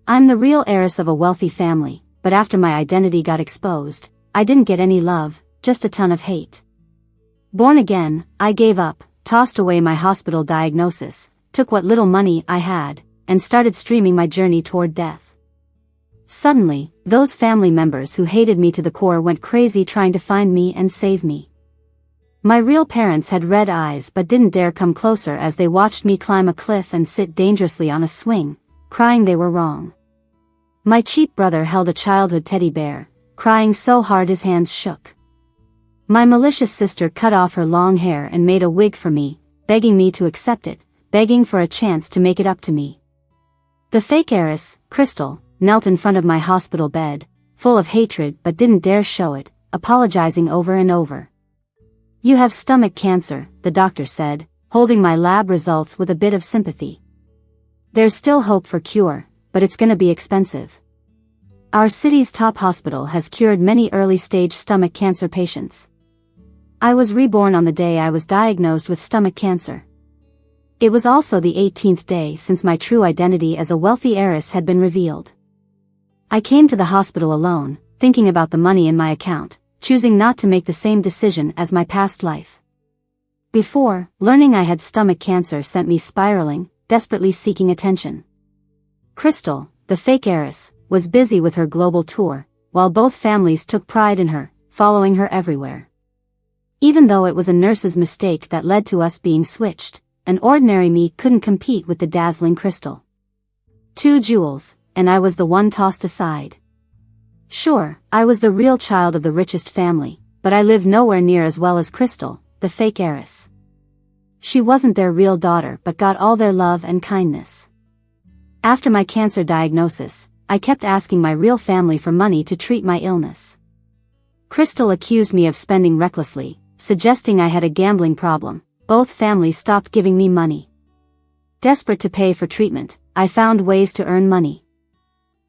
I'm the real heiress of a wealthy family, but after my identity got exposed, I didn't get any love, just a ton of hate. Born again, I gave up, tossed away my hospital diagnosis, took what little money I had, and started streaming my journey toward death. Suddenly, those family members who hated me to the core went crazy trying to find me and save me. My real parents had red eyes but didn't dare come closer as they watched me climb a cliff and sit dangerously on a swing, crying they were wrong. My cheap brother held a childhood teddy bear, crying so hard his hands shook. My malicious sister cut off her long hair and made a wig for me, begging me to accept it, begging for a chance to make it up to me. The fake heiress, Crystal, knelt in front of my hospital bed, full of hatred but didn't dare show it, apologizing over and over. "You have stomach cancer," the doctor said, holding my lab results with a bit of sympathy. "There's still hope for cure, but it's gonna be expensive. Our city's top hospital has cured many early-stage stomach cancer patients. I was reborn on the day I was diagnosed with stomach cancer. It was also the 18th day since my true identity as a wealthy heiress had been revealed. I came to the hospital alone, thinking about the money in my account, choosing not to make the same decision as my past life. Before, learning I had stomach cancer sent me spiraling, desperately seeking attention. Crystal, the fake heiress, was busy with her global tour, while both families took pride in her, following her everywhere. Even though it was a nurse's mistake that led to us being switched, an ordinary me couldn't compete with the dazzling Crystal. 2 jewels, and I was the one tossed aside. Sure, I was the real child of the richest family, but I lived nowhere near as well as Crystal, the fake heiress. She wasn't their real daughter but got all their love and kindness. After my cancer diagnosis, I kept asking my real family for money to treat my illness. Crystal accused me of spending recklessly, suggesting I had a gambling problem. Both families stopped giving me money. Desperate to pay for treatment, I found ways to earn money.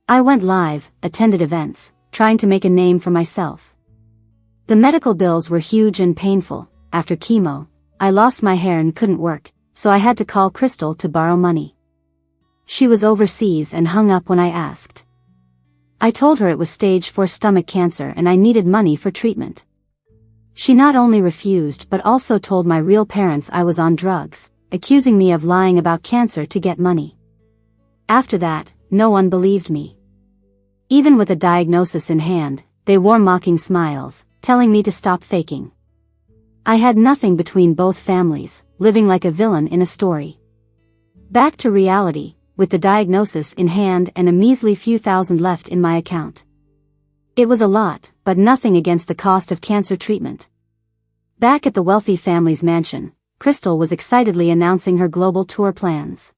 I went live, attended events, trying to make a name for myself. The medical bills were huge and painful. After chemo, I lost my hair and couldn't work, so I had to call Crystal to borrow money. She was overseas and hung up when I asked. I told her it was stage 4 stomach cancer and I needed money for treatment. She not only refused but also told my real parents I was on drugs, accusing me of lying about cancer to get money. After that, no one believed me. Even with a diagnosis in hand, they wore mocking smiles, telling me to stop faking. I had nothing between both families, living like a villain in a story. Back to reality, with the diagnosis in hand and a measly few thousand left in my account. It was a lot, but nothing against the cost of cancer treatment. Back at the wealthy family's mansion, Crystal was excitedly announcing her global tour plans.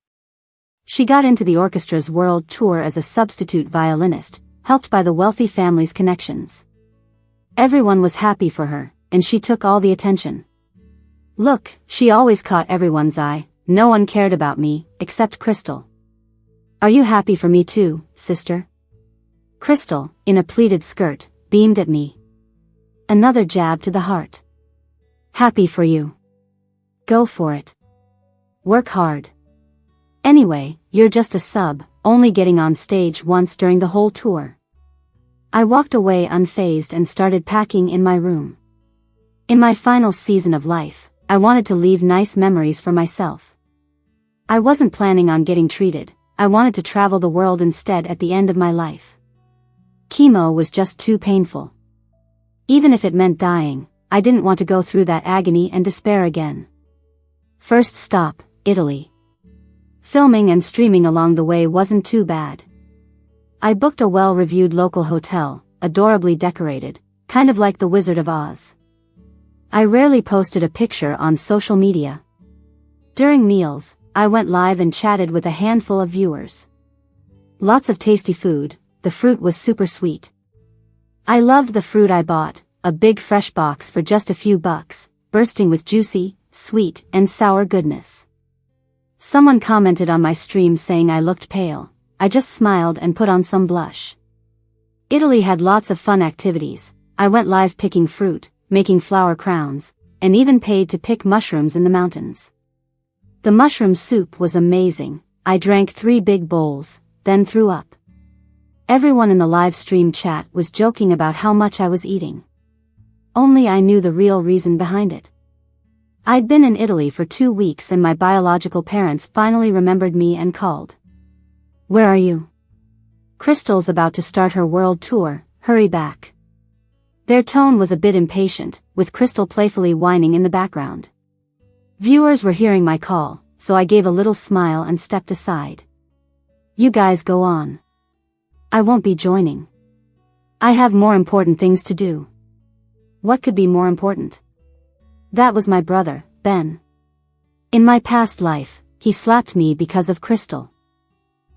She got into the orchestra's world tour as a substitute violinist, helped by the wealthy family's connections. Everyone was happy for her, and she took all the attention. Look, she always caught everyone's eye. No one cared about me, except Crystal. "Are you happy for me too, sister?" Crystal, in a pleated skirt, beamed at me. Another jab to the heart. "Happy for you. Go for it. Work hard. Anyway, you're just a sub, only getting on stage once during the whole tour." I walked away unfazed and started packing in my room. In my final season of life, I wanted to leave nice memories for myself. I wasn't planning on getting treated. I wanted to travel the world instead at the end of my life. Chemo was just too painful. Even if it meant dying, I didn't want to go through that agony and despair again. First stop, Italy. Filming and streaming along the way wasn't too bad. I booked a well-reviewed local hotel, adorably decorated, kind of like the Wizard of Oz. I rarely posted a picture on social media. During meals, I went live and chatted with a handful of viewers. Lots of tasty food, the fruit was super sweet. I loved the fruit I bought, a big fresh box for just a few bucks, bursting with juicy, sweet, and sour goodness. Someone commented on my stream saying I looked pale. I just smiled and put on some blush. Italy had lots of fun activities. I went live picking fruit, making flower crowns, and even paid to pick mushrooms in the mountains. The mushroom soup was amazing. I drank 3 big bowls, then threw up. Everyone in the live stream chat was joking about how much I was eating. Only I knew the real reason behind it. I'd been in Italy for 2 weeks and my biological parents finally remembered me and called. "Where are you? Crystal's about to start her world tour, hurry back." Their tone was a bit impatient, with Crystal playfully whining in the background. Viewers were hearing my call, so I gave a little smile and stepped aside. "You guys go on. I won't be joining. I have more important things to do." What could be more important? That was my brother, Ben. In my past life, he slapped me because of Crystal.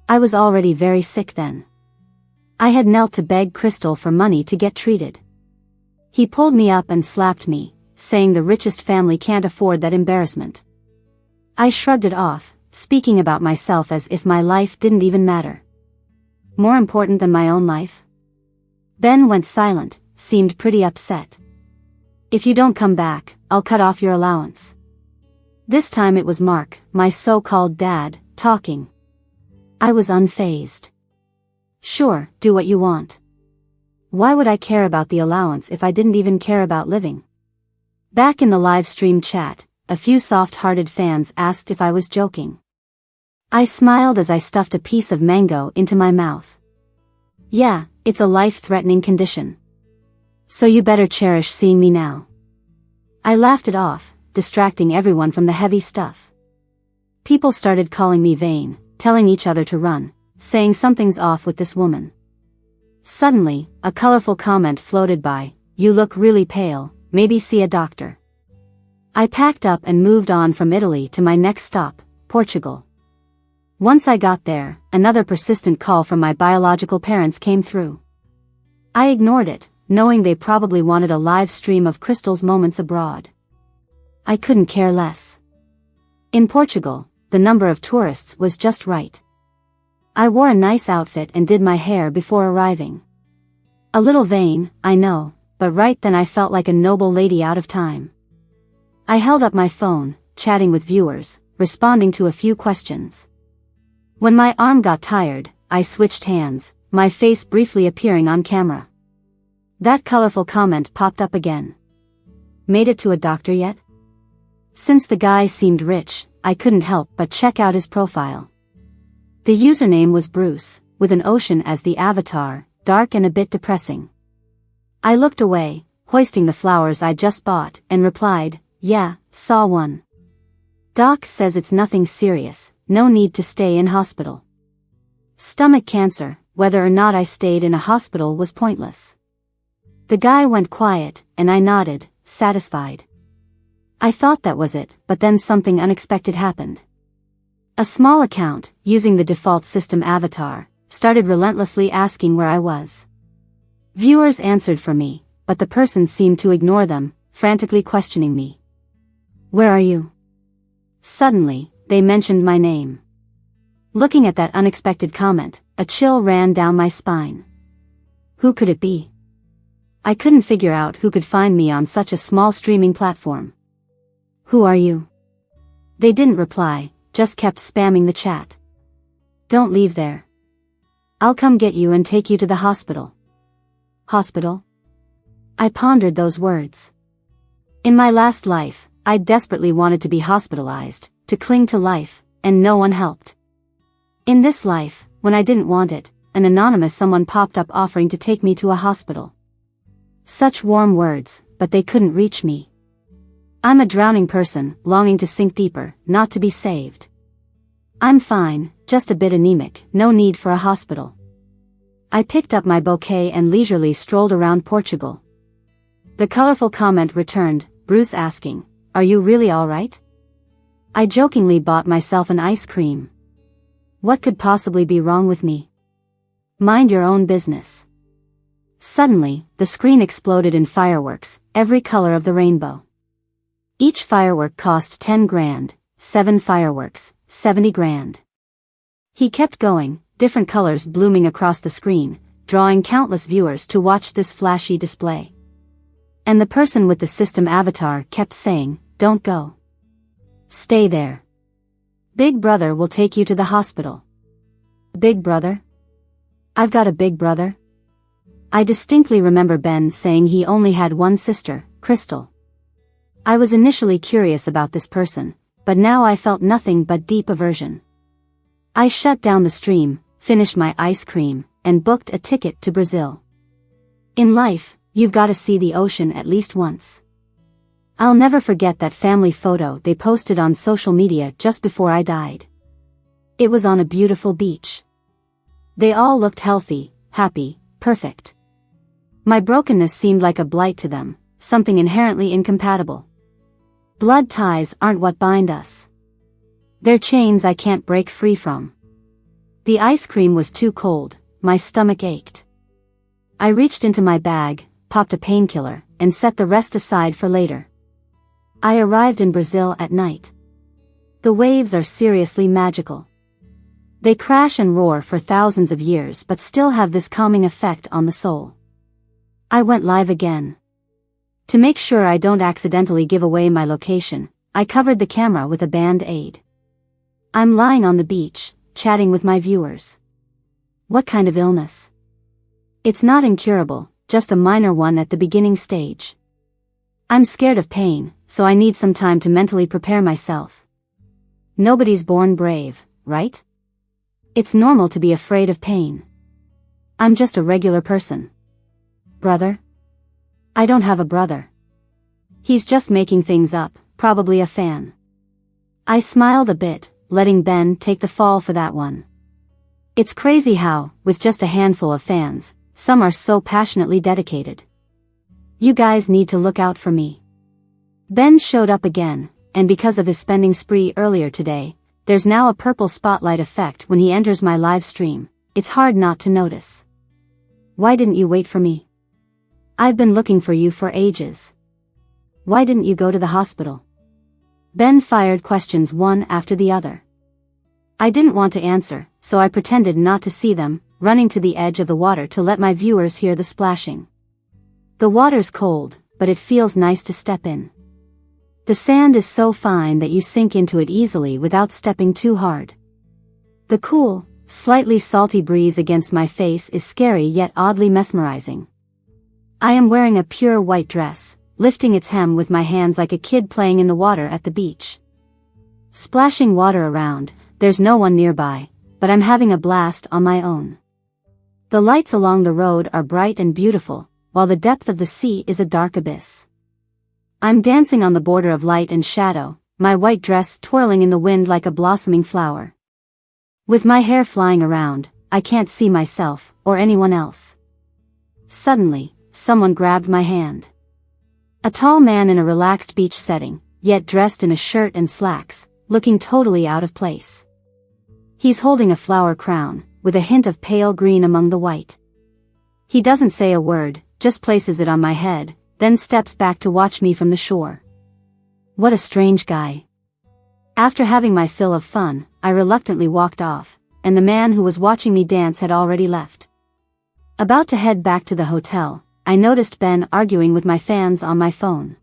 I was already very sick then. I had knelt to beg Crystal for money to get treated. He pulled me up and slapped me, saying the richest family can't afford that embarrassment. I shrugged it off, speaking about myself as if my life didn't even matter. More important than my own life? Ben went silent, seemed pretty upset. "If you don't come back, I'll cut off your allowance." This time it was Mark, my so-called dad, talking. I was unfazed. "Sure, do what you want. Why would I care about the allowance if I didn't even care about living?" Back in the live stream chat, a few soft-hearted fans asked if I was joking. I smiled as I stuffed a piece of mango into my mouth. "Yeah, it's a life-threatening condition. So you better cherish seeing me now." I laughed it off, distracting everyone from the heavy stuff. People started calling me vain, telling each other to run, saying something's off with this woman. Suddenly, a colorful comment floated by, "You look really pale, maybe see a doctor." I packed up and moved on from Italy to my next stop, Portugal. Once I got there, another persistent call from my biological parents came through. I ignored it, knowing they probably wanted a live stream of Crystal's moments abroad. I couldn't care less. In Portugal, the number of tourists was just right. I wore a nice outfit and did my hair before arriving. A little vain, I know, but right then I felt like a noble lady out of time. I held up my phone, chatting with viewers, responding to a few questions. When my arm got tired, I switched hands, my face briefly appearing on camera. That colorful comment popped up again. "Made it to a doctor yet?" Since the guy seemed rich, I couldn't help but check out his profile. The username was Bruce, with an ocean as the avatar, dark and a bit depressing. I looked away, hoisting the flowers I just bought, and replied, "Yeah, saw one. Doc says it's nothing serious, no need to stay in hospital." Stomach cancer, whether or not I stayed in a hospital was pointless. The guy went quiet, and I nodded, satisfied. I thought that was it, but then something unexpected happened. A small account, using the default system avatar, started relentlessly asking where I was. Viewers answered for me, but the person seemed to ignore them, frantically questioning me. "Where are you?" Suddenly, they mentioned my name. Looking at that unexpected comment, a chill ran down my spine. Who could it be? I couldn't figure out who could find me on such a small streaming platform. "Who are you?" They didn't reply, just kept spamming the chat. "Don't leave there. I'll come get you and take you to the hospital." Hospital? I pondered those words. In my last life, I desperately wanted to be hospitalized, to cling to life, and no one helped. In this life, when I didn't want it, an anonymous someone popped up offering to take me to a hospital. Such warm words, but they couldn't reach me. I'm a drowning person, longing to sink deeper, not to be saved. I'm fine, just a bit anemic, no need for a hospital. I picked up my bouquet and leisurely strolled around Portugal. The colorful comment returned, Bruce asking, "Are you really alright?" I jokingly bought myself an ice cream. What could possibly be wrong with me? Mind your own business. Suddenly, the screen exploded in fireworks, every color of the rainbow. Each firework cost 10 grand, 7 fireworks, 70 grand. He kept going, different colors blooming across the screen, drawing countless viewers to watch this flashy display. And the person with the system avatar kept saying, "Don't go. Stay there. Big Brother will take you to the hospital." Big Brother? I've got a big brother? I distinctly remember Ben saying he only had one sister, Crystal. I was initially curious about this person, but now I felt nothing but deep aversion. I shut down the stream, finished my ice cream, and booked a ticket to Brazil. In life, you've got to see the ocean at least once. I'll never forget that family photo they posted on social media just before I died. It was on a beautiful beach. They all looked healthy, happy, perfect. My brokenness seemed like a blight to them, something inherently incompatible. Blood ties aren't what bind us. They're chains I can't break free from. The ice cream was too cold, my stomach ached. I reached into my bag, popped a painkiller, and set the rest aside for later. I arrived in Brazil at night. The waves are seriously magical. They crash and roar for thousands of years but still have this calming effect on the soul. I went live again. To make sure I don't accidentally give away my location, I covered the camera with a band-aid. I'm lying on the beach, chatting with my viewers. What kind of illness? It's not incurable, just a minor one at the beginning stage. I'm scared of pain, so I need some time to mentally prepare myself. Nobody's born brave, right? It's normal to be afraid of pain. I'm just a regular person. Brother? I don't have a brother. He's just making things up, probably a fan. I smiled a bit, letting Ben take the fall for that one. It's crazy how, with just a handful of fans, some are so passionately dedicated. You guys need to look out for me. Ben showed up again, and because of his spending spree earlier today, there's now a purple spotlight effect when he enters my live stream. It's hard not to notice. Why didn't you wait for me? I've been looking for you for ages. Why didn't you go to the hospital? Ben fired questions one after the other. I didn't want to answer, so I pretended not to see them, running to the edge of the water to let my viewers hear the splashing. The water's cold, but it feels nice to step in. The sand is so fine that you sink into it easily without stepping too hard. The cool, slightly salty breeze against my face is scary yet oddly mesmerizing. I am wearing a pure white dress, lifting its hem with my hands like a kid playing in the water at the beach. Splashing water around, there's no one nearby, but I'm having a blast on my own. The lights along the road are bright and beautiful, while the depth of the sea is a dark abyss. I'm dancing on the border of light and shadow, my white dress twirling in the wind like a blossoming flower. With my hair flying around, I can't see myself, or anyone else. Suddenly, someone grabbed my hand. A tall man in a relaxed beach setting, yet dressed in a shirt and slacks, looking totally out of place. He's holding a flower crown, with a hint of pale green among the white. He doesn't say a word, just places it on my head, then steps back to watch me from the shore. What a strange guy. After having my fill of fun, I reluctantly walked off, and the man who was watching me dance had already left. About to head back to the hotel, I noticed Ben arguing with my fans on my phone.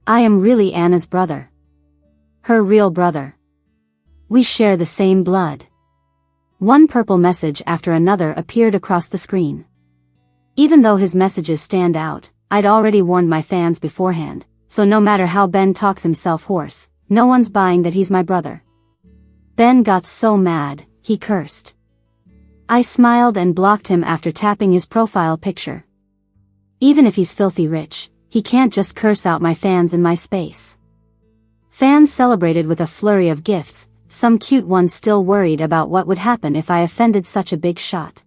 I am really Anna's brother. Her real brother. We share the same blood. One purple message after another appeared across the screen. Even though his messages stand out, I'd already warned my fans beforehand, so no matter how Ben talks himself hoarse, no one's buying that he's my brother. Ben got so mad, he cursed. I smiled and blocked him after tapping his profile picture. Even if he's filthy rich, he can't just curse out my fans in my space. Fans celebrated with a flurry of gifts, some cute ones still worried about what would happen if I offended such a big shot.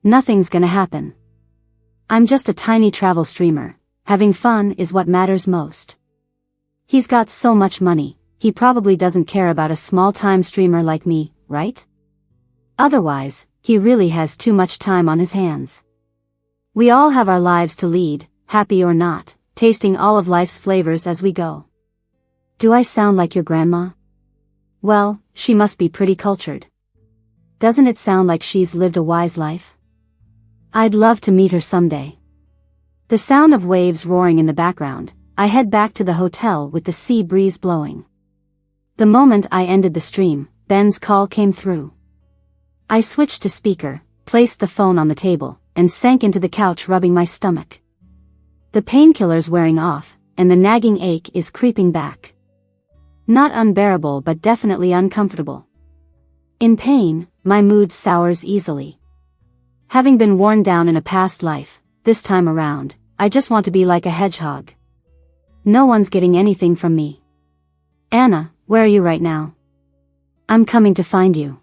Nothing's gonna happen. I'm just a tiny travel streamer. Having fun is what matters most. He's got so much money, he probably doesn't care about a small-time streamer like me, right? Otherwise, he really has too much time on his hands. We all have our lives to lead, happy or not, tasting all of life's flavors as we go. Do I sound like your grandma? Well, she must be pretty cultured. Doesn't it sound like she's lived a wise life? I'd love to meet her someday. The sound of waves roaring in the background, I head back to the hotel with the sea breeze blowing. The moment I ended the stream, Ben's call came through. I switched to speaker, placed the phone on the table, and sank into the couch rubbing my stomach. The painkiller's wearing off, and the nagging ache is creeping back. Not unbearable but definitely uncomfortable. In pain, my mood sours easily. Having been worn down in a past life, this time around, I just want to be like a hedgehog. No one's getting anything from me. Anna, where are you right now? I'm coming to find you.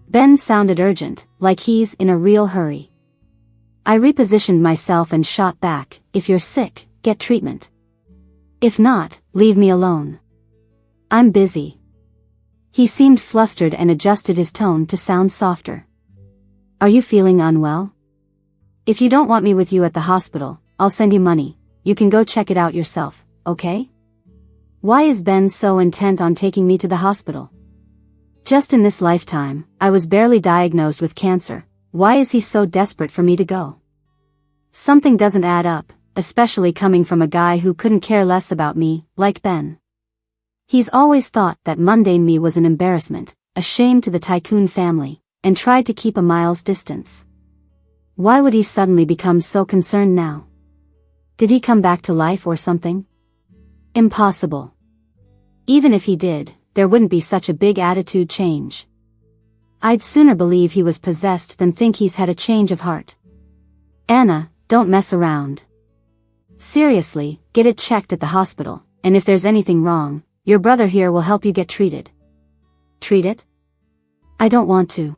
Ben sounded urgent, like he's in a real hurry. I repositioned myself and shot back, if you're sick, get treatment. If not, leave me alone. I'm busy. He seemed flustered and adjusted his tone to sound softer. Are you feeling unwell? If you don't want me with you at the hospital, I'll send you money. You can go check it out yourself, okay? Why is Ben so intent on taking me to the hospital? Just in this lifetime, I was barely diagnosed with cancer. Why is he so desperate for me to go? Something doesn't add up, especially coming from a guy who couldn't care less about me, like Ben. He's always thought that mundane me was an embarrassment, a shame to the tycoon family, and tried to keep a mile's distance. Why would he suddenly become so concerned now? Did he come back to life or something? Impossible. Even if he did, there wouldn't be such a big attitude change. I'd sooner believe he was possessed than think he's had a change of heart. Anna, don't mess around. Seriously, get it checked at the hospital, and if there's anything wrong, your brother here will help you get treated. Treat it? I don't want to.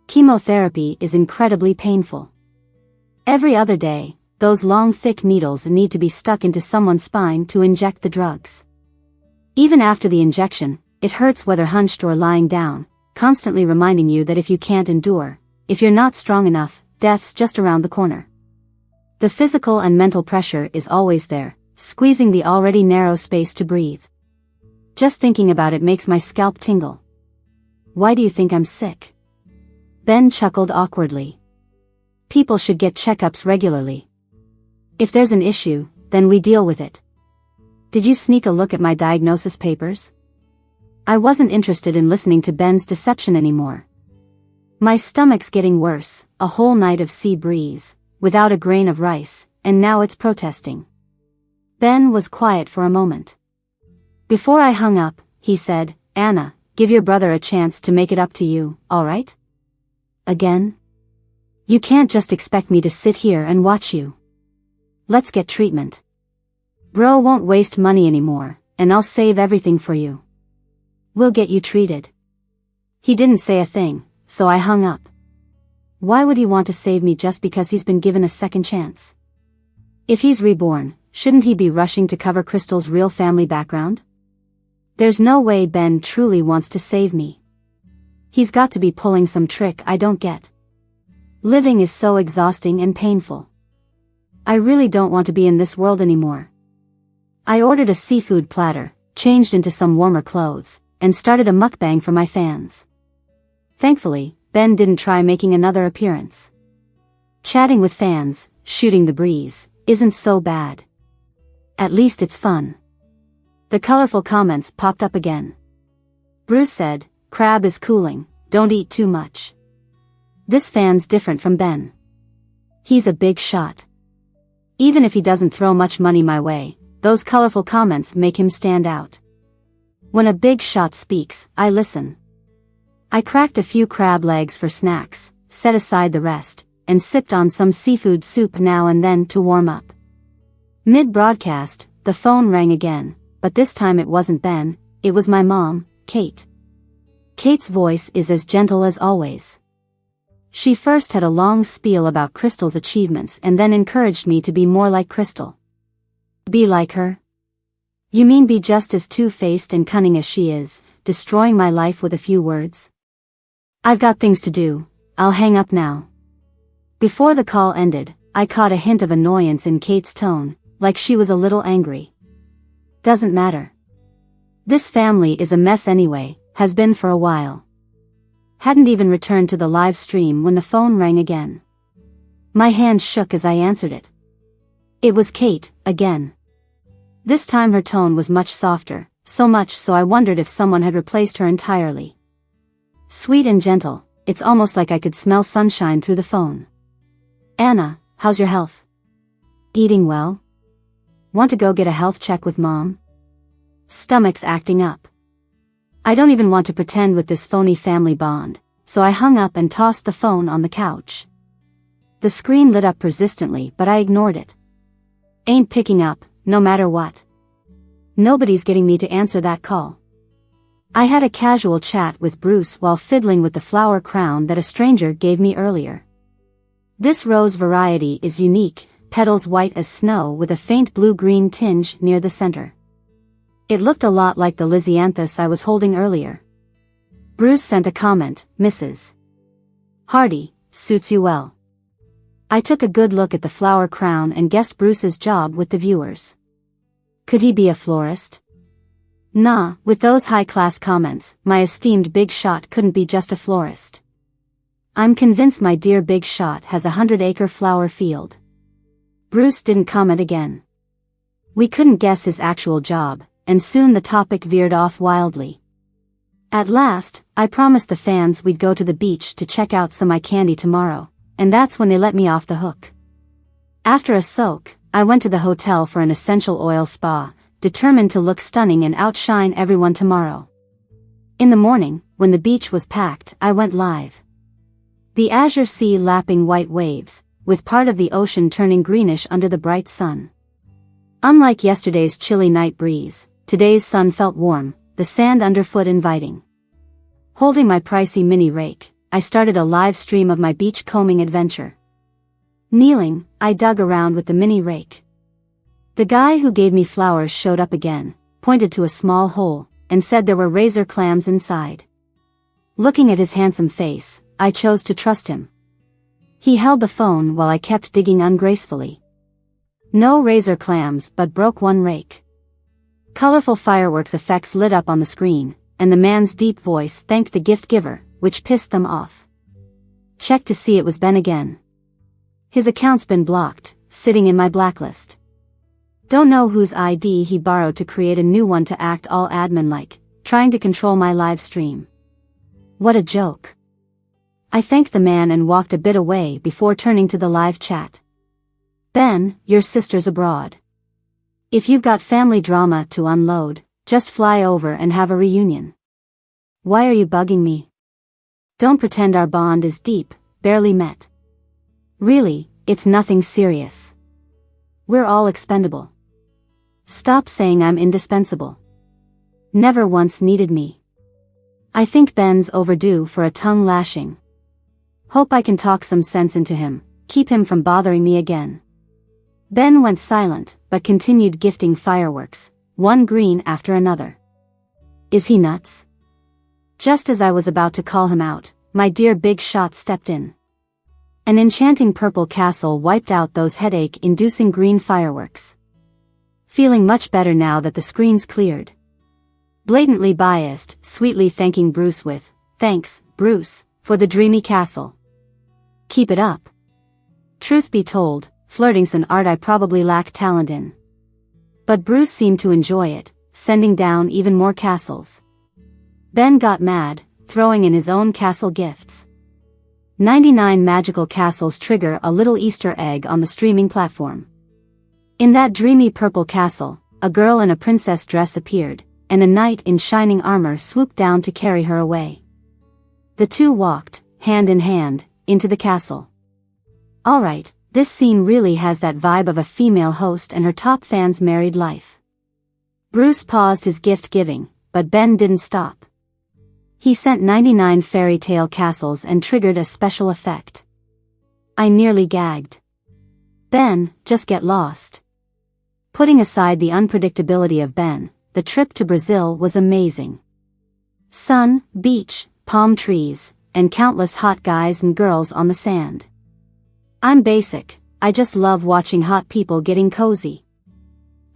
Chemotherapy is incredibly painful. Every other day, those long thick needles need to be stuck into someone's spine to inject the drugs. Even after the injection, it hurts whether hunched or lying down, constantly reminding you that if you can't endure, if you're not strong enough, death's just around the corner. The physical and mental pressure is always there, squeezing the already narrow space to breathe. Just thinking about it makes my scalp tingle. Why do you think I'm sick? Ben chuckled awkwardly. People should get checkups regularly. If there's an issue, then we deal with it. Did you sneak a look at my diagnosis papers? I wasn't interested in listening to Ben's deception anymore. My stomach's getting worse, a whole night of sea breeze, without a grain of rice, and now it's protesting. Ben was quiet for a moment. Before I hung up, he said, Anna, give your brother a chance to make it up to you, alright? Again? You can't just expect me to sit here and watch you. Let's get treatment. Bro won't waste money anymore, and I'll save everything for you. We'll get you treated. He didn't say a thing, so I hung up. Why would he want to save me just because he's been given a second chance? If he's reborn, shouldn't he be rushing to cover Crystal's real family background? There's no way Ben truly wants to save me. He's got to be pulling some trick I don't get. Living is so exhausting and painful. I really don't want to be in this world anymore. I ordered a seafood platter, changed into some warmer clothes, and started a mukbang for my fans. Thankfully, Ben didn't try making another appearance. Chatting with fans, shooting the breeze, isn't so bad. At least it's fun. The colorful comments popped up again. Bruce said, crab is cooling, don't eat too much. This fan's different from Ben. He's a big shot. Even if he doesn't throw much money my way, those colorful comments make him stand out. When a big shot speaks, I listen. I cracked a few crab legs for snacks, set aside the rest, and sipped on some seafood soup now and then to warm up. Mid-broadcast, the phone rang again, but this time it wasn't Ben, it was my mom, Kate. Kate's voice is as gentle as always. She first had a long spiel about Crystal's achievements and then encouraged me to be more like Crystal. Be like her? You mean be just as two-faced and cunning as she is, destroying my life with a few words? I've got things to do, I'll hang up now. Before the call ended, I caught a hint of annoyance in Kate's tone, like she was a little angry. Doesn't matter. This family is a mess anyway, has been for a while. Hadn't even returned to the live stream when the phone rang again. My hand shook as I answered it. It was Kate, again. This time her tone was much softer, so much so I wondered if someone had replaced her entirely. Sweet and gentle, it's almost like I could smell sunshine through the phone. Anna, how's your health? Eating well? Want to go get a health check with Mom? Stomach's acting up. I don't even want to pretend with this phony family bond, so I hung up and tossed the phone on the couch. The screen lit up persistently, but I ignored it. Ain't picking up, no matter what. Nobody's getting me to answer that call. I had a casual chat with Bruce while fiddling with the flower crown that a stranger gave me earlier. This rose variety is unique, petals white as snow with a faint blue-green tinge near the center. It looked a lot like the Lysianthus I was holding earlier. Bruce sent a comment, Mrs. Hardy, suits you well. I took a good look at the flower crown and guessed Bruce's job with the viewers. Could he be a florist? Nah, with those high-class comments, my esteemed big shot couldn't be just a florist. I'm convinced my dear big shot has a 100-acre flower field. Bruce didn't comment again. We couldn't guess his actual job, and soon the topic veered off wildly. At last, I promised the fans we'd go to the beach to check out some eye candy tomorrow, and that's when they let me off the hook. After a soak, I went to the hotel for an essential oil spa, determined to look stunning and outshine everyone tomorrow. In the morning, when the beach was packed, I went live. The azure sea lapping white waves, with part of the ocean turning greenish under the bright sun. Unlike yesterday's chilly night breeze, today's sun felt warm, the sand underfoot inviting. Holding my pricey mini rake, I started a live stream of my beach combing adventure. Kneeling, I dug around with the mini rake. The guy who gave me flowers showed up again, pointed to a small hole, and said there were razor clams inside. Looking at his handsome face, I chose to trust him. He held the phone while I kept digging ungracefully. No razor clams, but broke one rake. Colorful fireworks effects lit up on the screen, and the man's deep voice thanked the gift giver, which pissed them off. Checked to see it was Ben again. His account's been blocked, sitting in my blacklist. Don't know whose ID he borrowed to create a new one to act all admin-like, trying to control my live stream. What a joke. I thanked the man and walked a bit away before turning to the live chat. Ben, your sister's abroad. If you've got family drama to unload, just fly over and have a reunion. Why are you bugging me? Don't pretend our bond is deep, barely met. Really, it's nothing serious. We're all expendable. Stop saying I'm indispensable. Never once needed me. I think Ben's overdue for a tongue lashing. Hope I can talk some sense into him, keep him from bothering me again. Ben went silent, but continued gifting fireworks, one green after another. Is he nuts? Just as I was about to call him out, my dear big shot stepped in. An enchanting purple castle wiped out those headache-inducing green fireworks. Feeling much better now that the screen's cleared. Blatantly biased, sweetly thanking Bruce with, thanks, Bruce, for the dreamy castle. Keep it up. Truth be told, flirting's an art I probably lack talent in. But Bruce seemed to enjoy it, sending down even more castles. Ben got mad, throwing in his own castle gifts. 99 magical castles trigger a little Easter egg on the streaming platform. In that dreamy purple castle, a girl in a princess dress appeared, and a knight in shining armor swooped down to carry her away. The two walked, hand in hand, into the castle. Alright, this scene really has that vibe of a female host and her top fan's married life. Bruce paused his gift giving, but Ben didn't stop. He sent 99 fairy tale castles and triggered a special effect. I nearly gagged. Ben, just get lost. Putting aside the unpredictability of Ben, the trip to Brazil was amazing. Sun, beach, palm trees, and countless hot guys and girls on the sand. I'm basic, I just love watching hot people getting cozy.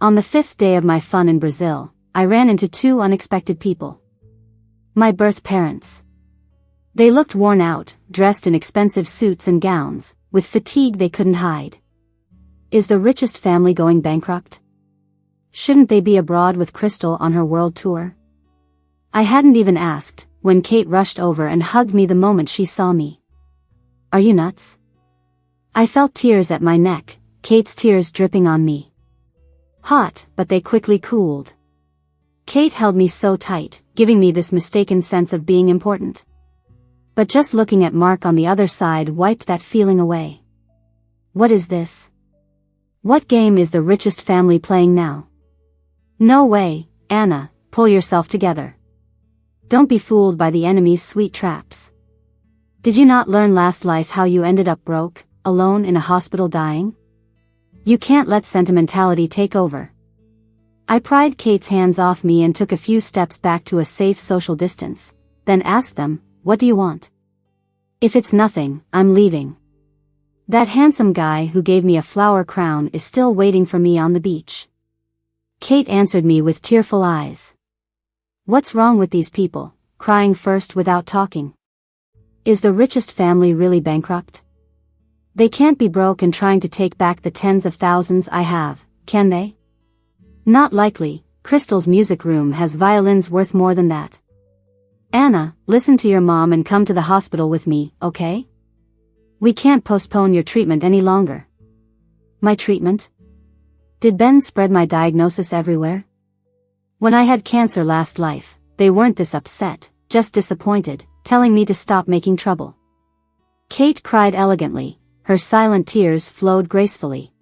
On the 5th day of my fun in Brazil, I ran into two unexpected people. My birth parents. They looked worn out, dressed in expensive suits and gowns, with fatigue they couldn't hide. Is the richest family going bankrupt? Shouldn't they be abroad with Crystal on her world tour? I hadn't even asked, when Kate rushed over and hugged me the moment she saw me. Are you nuts? I felt tears at my neck, Kate's tears dripping on me. Hot, but they quickly cooled. Kate held me so tight, giving me this mistaken sense of being important. But just looking at Mark on the other side wiped that feeling away. What is this? What game is the richest family playing now? No way, Anna, pull yourself together. Don't be fooled by the enemy's sweet traps. Did you not learn last life how you ended up broke, alone in a hospital dying? You can't let sentimentality take over. I pried Kate's hands off me and took a few steps back to a safe social distance, then asked them, what do you want? If it's nothing, I'm leaving. That handsome guy who gave me a flower crown is still waiting for me on the beach. Kate answered me with tearful eyes. What's wrong with these people, crying first without talking? Is the richest family really bankrupt? They can't be broke and trying to take back the tens of thousands I have, can they? Not likely. Crystal's music room has violins worth more than that. Anna, listen to your mom and come to the hospital with me, okay? We can't postpone your treatment any longer. My treatment? Did Ben spread my diagnosis everywhere? When I had cancer last life, they weren't this upset, just disappointed, telling me to stop making trouble. Kate cried elegantly, her silent tears flowed gracefully.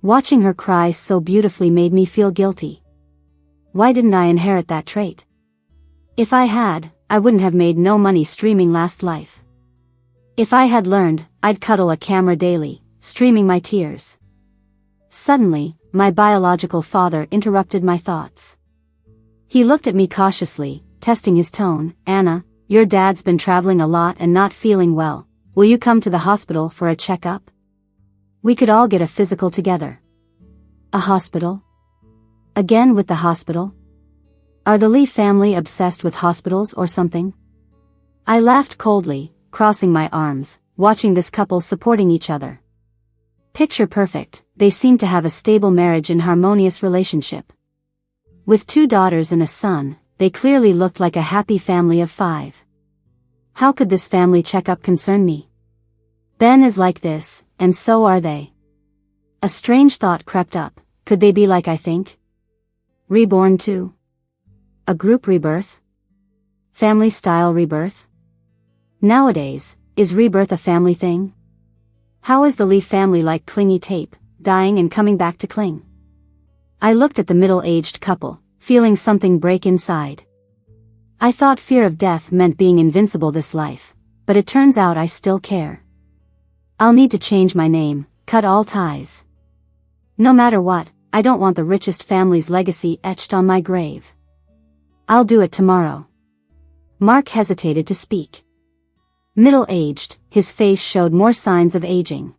Watching her cry so beautifully made me feel guilty. Why didn't I inherit that trait? If I had, I wouldn't have made no money streaming last life. If I had learned, I'd cuddle a camera daily, streaming my tears. Suddenly, my biological father interrupted my thoughts. He looked at me cautiously, testing his tone. Anna, your dad's been traveling a lot and not feeling well. Will you come to the hospital for a checkup? We could all get a physical together. A hospital? Again with the hospital? Are the Lee family obsessed with hospitals or something? I laughed coldly, crossing my arms, watching this couple supporting each other. Picture perfect, they seemed to have a stable marriage and harmonious relationship. With 2 daughters and a son, they clearly looked like a happy family of 5. How could this family checkup concern me? Ben is like this, and so are they. A strange thought crept up, could they be like I think? Reborn too? A group rebirth? Family-style rebirth? Nowadays, is rebirth a family thing? How is the Lee family like clingy tape, dying and coming back to cling? I looked at the middle-aged couple, feeling something break inside. I thought fear of death meant being invincible this life, but it turns out I still care. I'll need to change my name, cut all ties. No matter what, I don't want the richest family's legacy etched on my grave. I'll do it tomorrow. Mark hesitated to speak. Middle-aged, his face showed more signs of aging.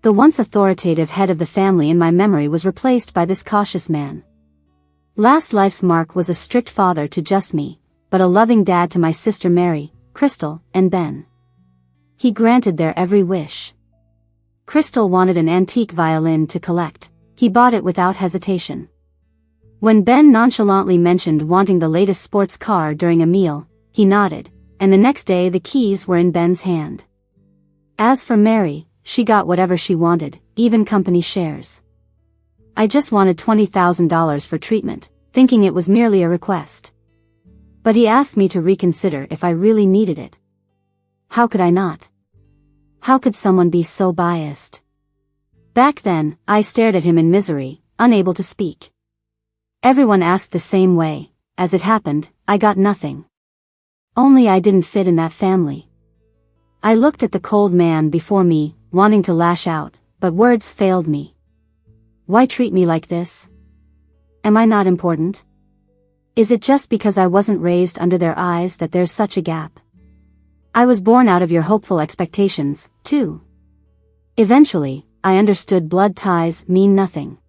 The once authoritative head of the family in my memory was replaced by this cautious man. Last life's Mark was a strict father to just me, but a loving dad to my sister Mary, Crystal, and Ben. He granted their every wish. Crystal wanted an antique violin to collect. He bought it without hesitation. When Ben nonchalantly mentioned wanting the latest sports car during a meal, he nodded, and the next day the keys were in Ben's hand. As for Mary, she got whatever she wanted, even company shares. I just wanted $20,000 for treatment, thinking it was merely a request. But he asked me to reconsider if I really needed it. How could I not? How could someone be so biased? Back then, I stared at him in misery, unable to speak. Everyone asked the same way. As it happened, I got nothing. Only I didn't fit in that family. I looked at the cold man before me, wanting to lash out, but words failed me. Why treat me like this? Am I not important? Is it just because I wasn't raised under their eyes that there's such a gap? I was born out of your hopeful expectations, too. Eventually, I understood blood ties mean nothing.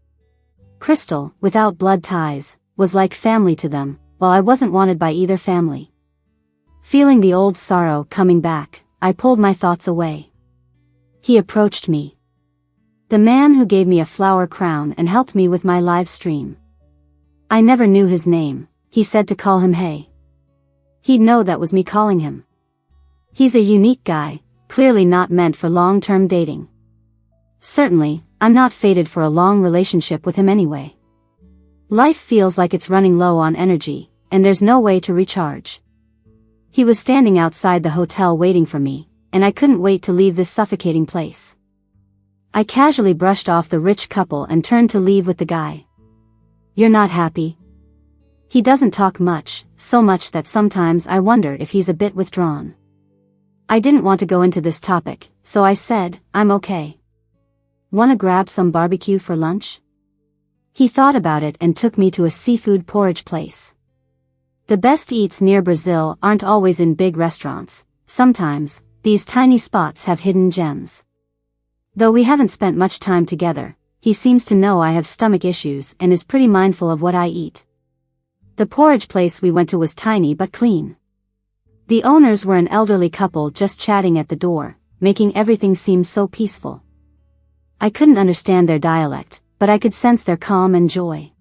Crystal, without blood ties, was like family to them, while I wasn't wanted by either family. Feeling the old sorrow coming back, I pulled my thoughts away. He approached me. The man who gave me a flower crown and helped me with my live stream. I never knew his name. He said to call him Hey, He'd know that was me calling him. He's a unique guy, clearly not meant for long-term dating. Certainly, I'm not fated for a long relationship with him anyway. Life feels like it's running low on energy, and there's no way to recharge. He was standing outside the hotel waiting for me, and I couldn't wait to leave this suffocating place. I casually brushed off the rich couple and turned to leave with the guy. "You're not happy?" He doesn't talk much, so much that sometimes I wonder if he's a bit withdrawn. I didn't want to go into this topic, so I said, "I'm okay." "Wanna grab some barbecue for lunch?" He thought about it and took me to a seafood porridge place. The best eats near Brazil aren't always in big restaurants. Sometimes, these tiny spots have hidden gems. Though we haven't spent much time together, he seems to know I have stomach issues and is pretty mindful of what I eat. The porridge place we went to was tiny but clean. The owners were an elderly couple just chatting at the door, making everything seem so peaceful. I couldn't understand their dialect, but I could sense their calm and joy.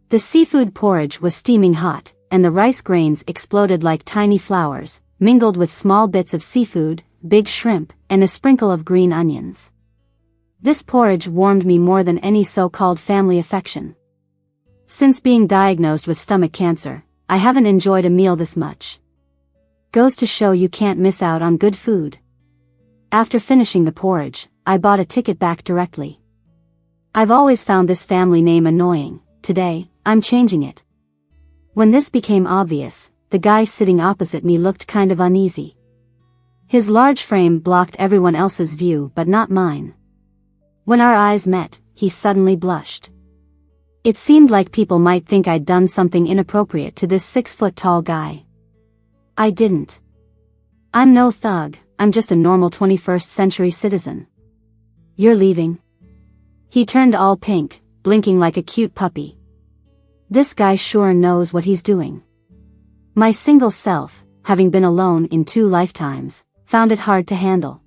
The seafood porridge was steaming hot, and the rice grains exploded like tiny flowers, mingled with small bits of seafood, big shrimp, and a sprinkle of green onions. This porridge warmed me more than any so-called family affection. Since being diagnosed with stomach cancer, I haven't enjoyed a meal this much. Goes to show you can't miss out on good food. After finishing the porridge, I bought a ticket back directly. I've always found this family name annoying. Today, I'm changing it. When this became obvious, the guy sitting opposite me looked kind of uneasy. His large frame blocked everyone else's view but not mine. When our eyes met, he suddenly blushed. It seemed like people might think I'd done something inappropriate to this 6-foot-tall guy. I didn't. I'm no thug, I'm just a normal 21st century citizen. You're leaving? He turned all pink, blinking like a cute puppy. This guy sure knows what he's doing. My single self, having been alone in 2 lifetimes, found it hard to handle.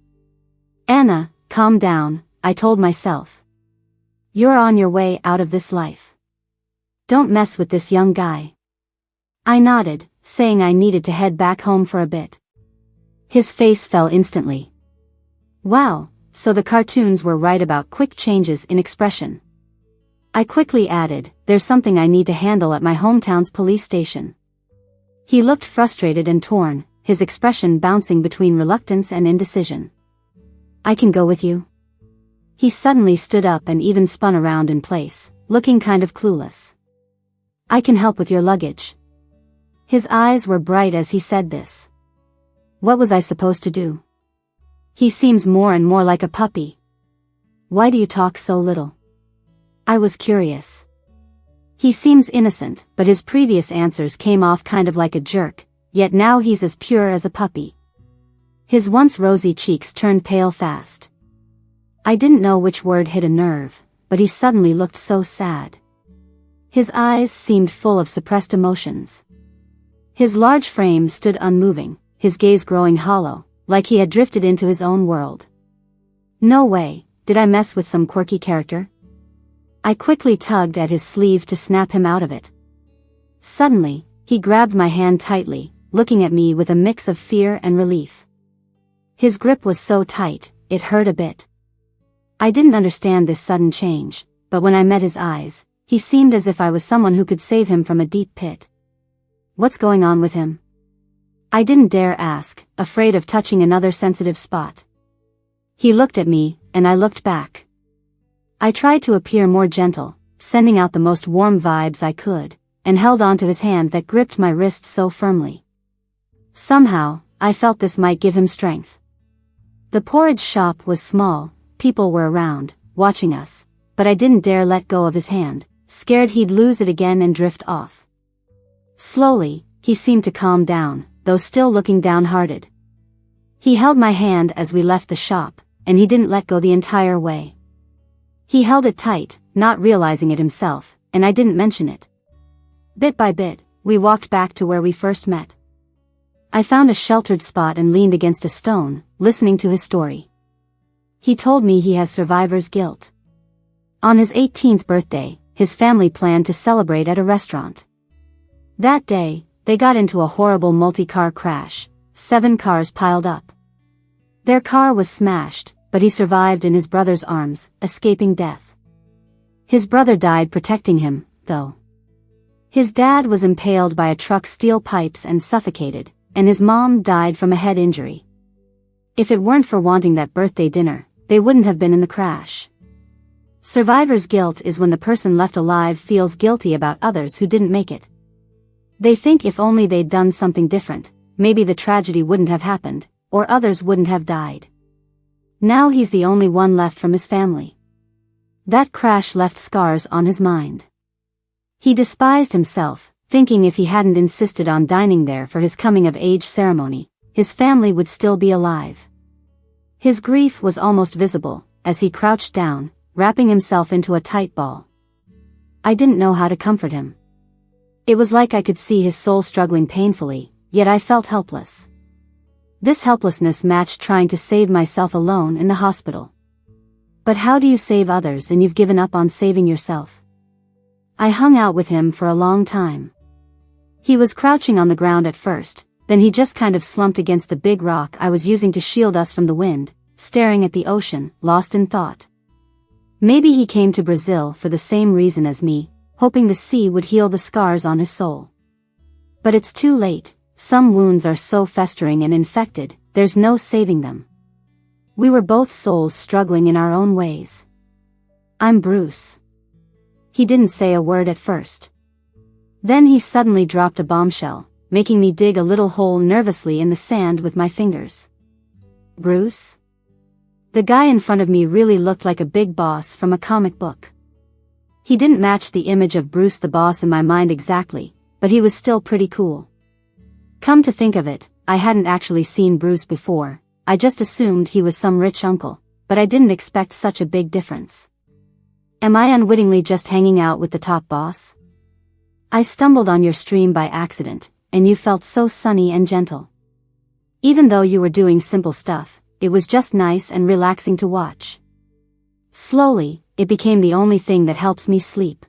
"Anna, calm down," I told myself. "You're on your way out of this life. Don't mess with this young guy." I nodded, saying I needed to head back home for a bit. His face fell instantly. Wow, so the cartoons were right about quick changes in expression. I quickly added, "There's something I need to handle at my hometown's police station." He looked frustrated and torn, his expression bouncing between reluctance and indecision. "I can go with you?" He suddenly stood up and even spun around in place, looking kind of clueless. "I can help with your luggage." His eyes were bright as he said this. What was I supposed to do? He seems more and more like a puppy. "Why do you talk so little?" I was curious. He seems innocent, but his previous answers came off kind of like a jerk, yet now he's as pure as a puppy. His once rosy cheeks turned pale fast. I didn't know which word hit a nerve, but he suddenly looked so sad. His eyes seemed full of suppressed emotions. His large frame stood unmoving, his gaze growing hollow, like he had drifted into his own world. No way, did I mess with some quirky character? I quickly tugged at his sleeve to snap him out of it. Suddenly, he grabbed my hand tightly, looking at me with a mix of fear and relief. His grip was so tight, it hurt a bit. I didn't understand this sudden change, but when I met his eyes, he seemed as if I was someone who could save him from a deep pit. What's going on with him? I didn't dare ask, afraid of touching another sensitive spot. He looked at me, and I looked back. I tried to appear more gentle, sending out the most warm vibes I could, and held onto his hand that gripped my wrist so firmly. Somehow, I felt this might give him strength. The porridge shop was small, people were around, watching us, but I didn't dare let go of his hand, scared he'd lose it again and drift off. Slowly, he seemed to calm down, though still looking downhearted. He held my hand as we left the shop, and he didn't let go the entire way. He held it tight, not realizing it himself, and I didn't mention it. Bit by bit, we walked back to where we first met. I found a sheltered spot and leaned against a stone, listening to his story. He told me he has survivor's guilt. On his 18th birthday, his family planned to celebrate at a restaurant. That day, they got into a horrible multi-car crash, 7 cars piled up. Their car was smashed, but he survived in his brother's arms, escaping death. His brother died protecting him, though. His dad was impaled by a truck's steel pipes and suffocated, and his mom died from a head injury. If it weren't for wanting that birthday dinner, they wouldn't have been in the crash. Survivor's guilt is when the person left alive feels guilty about others who didn't make it. They think if only they'd done something different, maybe the tragedy wouldn't have happened, or others wouldn't have died. Now he's the only one left from his family. That crash left scars on his mind. He despised himself, thinking if he hadn't insisted on dining there for his coming-of-age ceremony, his family would still be alive. His grief was almost visible, as he crouched down, wrapping himself into a tight ball. I didn't know how to comfort him. It was like I could see his soul struggling painfully, yet I felt helpless. This helplessness matched trying to save myself alone in the hospital. But how do you save others and you've given up on saving yourself? I hung out with him for a long time. He was crouching on the ground at first, then he just kind of slumped against the big rock I was using to shield us from the wind, staring at the ocean, lost in thought. Maybe he came to Brazil for the same reason as me, hoping the sea would heal the scars on his soul. But it's too late, some wounds are so festering and infected, there's no saving them. We were both souls struggling in our own ways. I'm Bruce. He didn't say a word at first. Then he suddenly dropped a bombshell, making me dig a little hole nervously in the sand with my fingers. Bruce? The guy in front of me really looked like a big boss from a comic book. He didn't match the image of Bruce the boss in my mind exactly, but he was still pretty cool. Come to think of it, I hadn't actually seen Bruce before, I just assumed he was some rich uncle, but I didn't expect such a big difference. Am I unwittingly just hanging out with the top boss? I stumbled on your stream by accident, and you felt so sunny and gentle. Even though you were doing simple stuff, it was just nice and relaxing to watch. Slowly, it became the only thing that helps me sleep.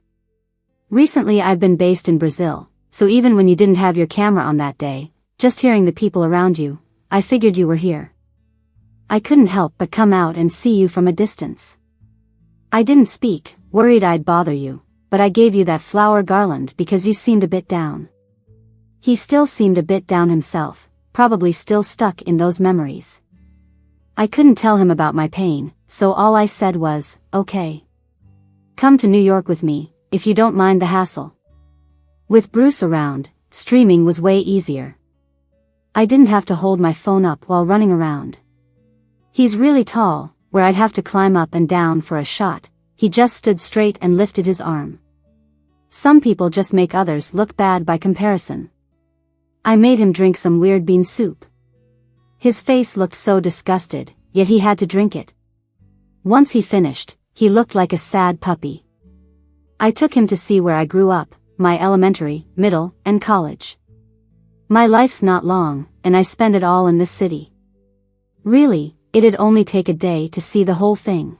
Recently I've been based in Brazil, so even when you didn't have your camera on that day, just hearing the people around you, I figured you were here. I couldn't help but come out and see you from a distance. I didn't speak, worried I'd bother you, but I gave you that flower garland because you seemed a bit down. He still seemed a bit down himself, probably still stuck in those memories. I couldn't tell him about my pain, so all I said was, okay. Come to New York with me, if you don't mind the hassle. With Bruce around, streaming was way easier. I didn't have to hold my phone up while running around. He's really tall, where I'd have to climb up and down for a shot, he just stood straight and lifted his arm. Some people just make others look bad by comparison. I made him drink some weird bean soup. His face looked so disgusted, yet he had to drink it. Once he finished, he looked like a sad puppy. I took him to see where I grew up, my elementary, middle, and college. My life's not long, and I spend it all in this city. Really, it'd only take a day to see the whole thing.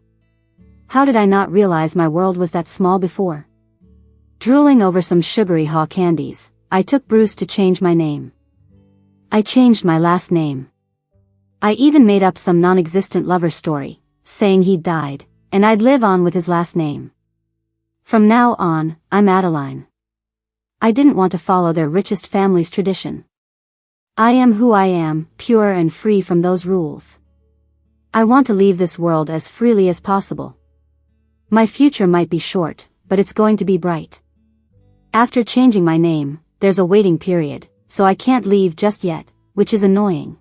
How did I not realize my world was that small before? Drooling over some sugary haw candies, I took Bruce to change my name. I changed my last name. I even made up some non-existent lover story, saying he'd died, and I'd live on with his last name. From now on, I'm Adeline. I didn't want to follow their richest family's tradition. I am who I am, pure and free from those rules. I want to leave this world as freely as possible. My future might be short, but it's going to be bright. After changing my name, there's a waiting period, so I can't leave just yet, which is annoying.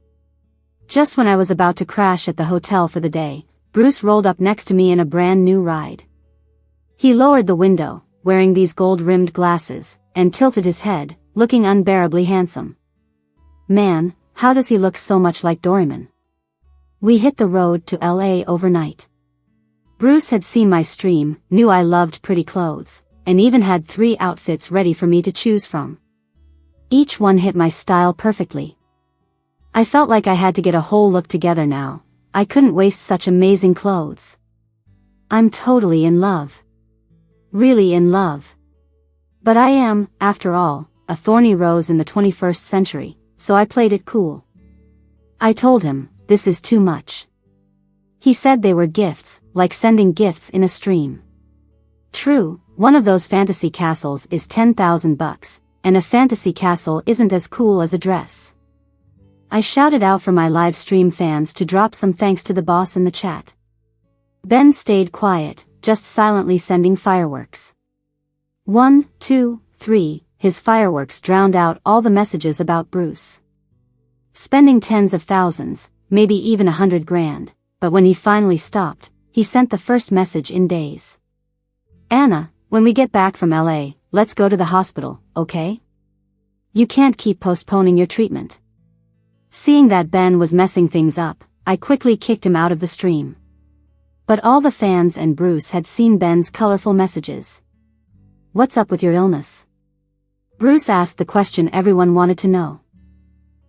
Just when I was about to crash at the hotel for the day, Bruce rolled up next to me in a brand new ride. He lowered the window, wearing these gold-rimmed glasses, and tilted his head, looking unbearably handsome. Man, how does he look so much like Doraemon? We hit the road to LA overnight. Bruce had seen my stream, knew I loved pretty clothes, and even had 3 outfits ready for me to choose from. Each one hit my style perfectly. I felt like I had to get a whole look together now, I couldn't waste such amazing clothes. I'm totally in love. Really in love. But I am, after all, a thorny rose in the 21st century, so I played it cool. I told him, this is too much. He said they were gifts, like sending gifts in a stream. True, one of those fantasy castles is $10,000, and a fantasy castle isn't as cool as a dress. I shouted out for my live stream fans to drop some thanks to the boss in the chat. Ben stayed quiet, just silently sending fireworks. 1, 2, 3, his fireworks drowned out all the messages about Bruce. Spending tens of thousands, maybe even $100,000, but when he finally stopped, he sent the first message in days. Anna, when we get back from LA, let's go to the hospital, okay? You can't keep postponing your treatment. Seeing that Ben was messing things up, I quickly kicked him out of the stream. But all the fans and Bruce had seen Ben's colorful messages. What's up with your illness? Bruce asked the question everyone wanted to know.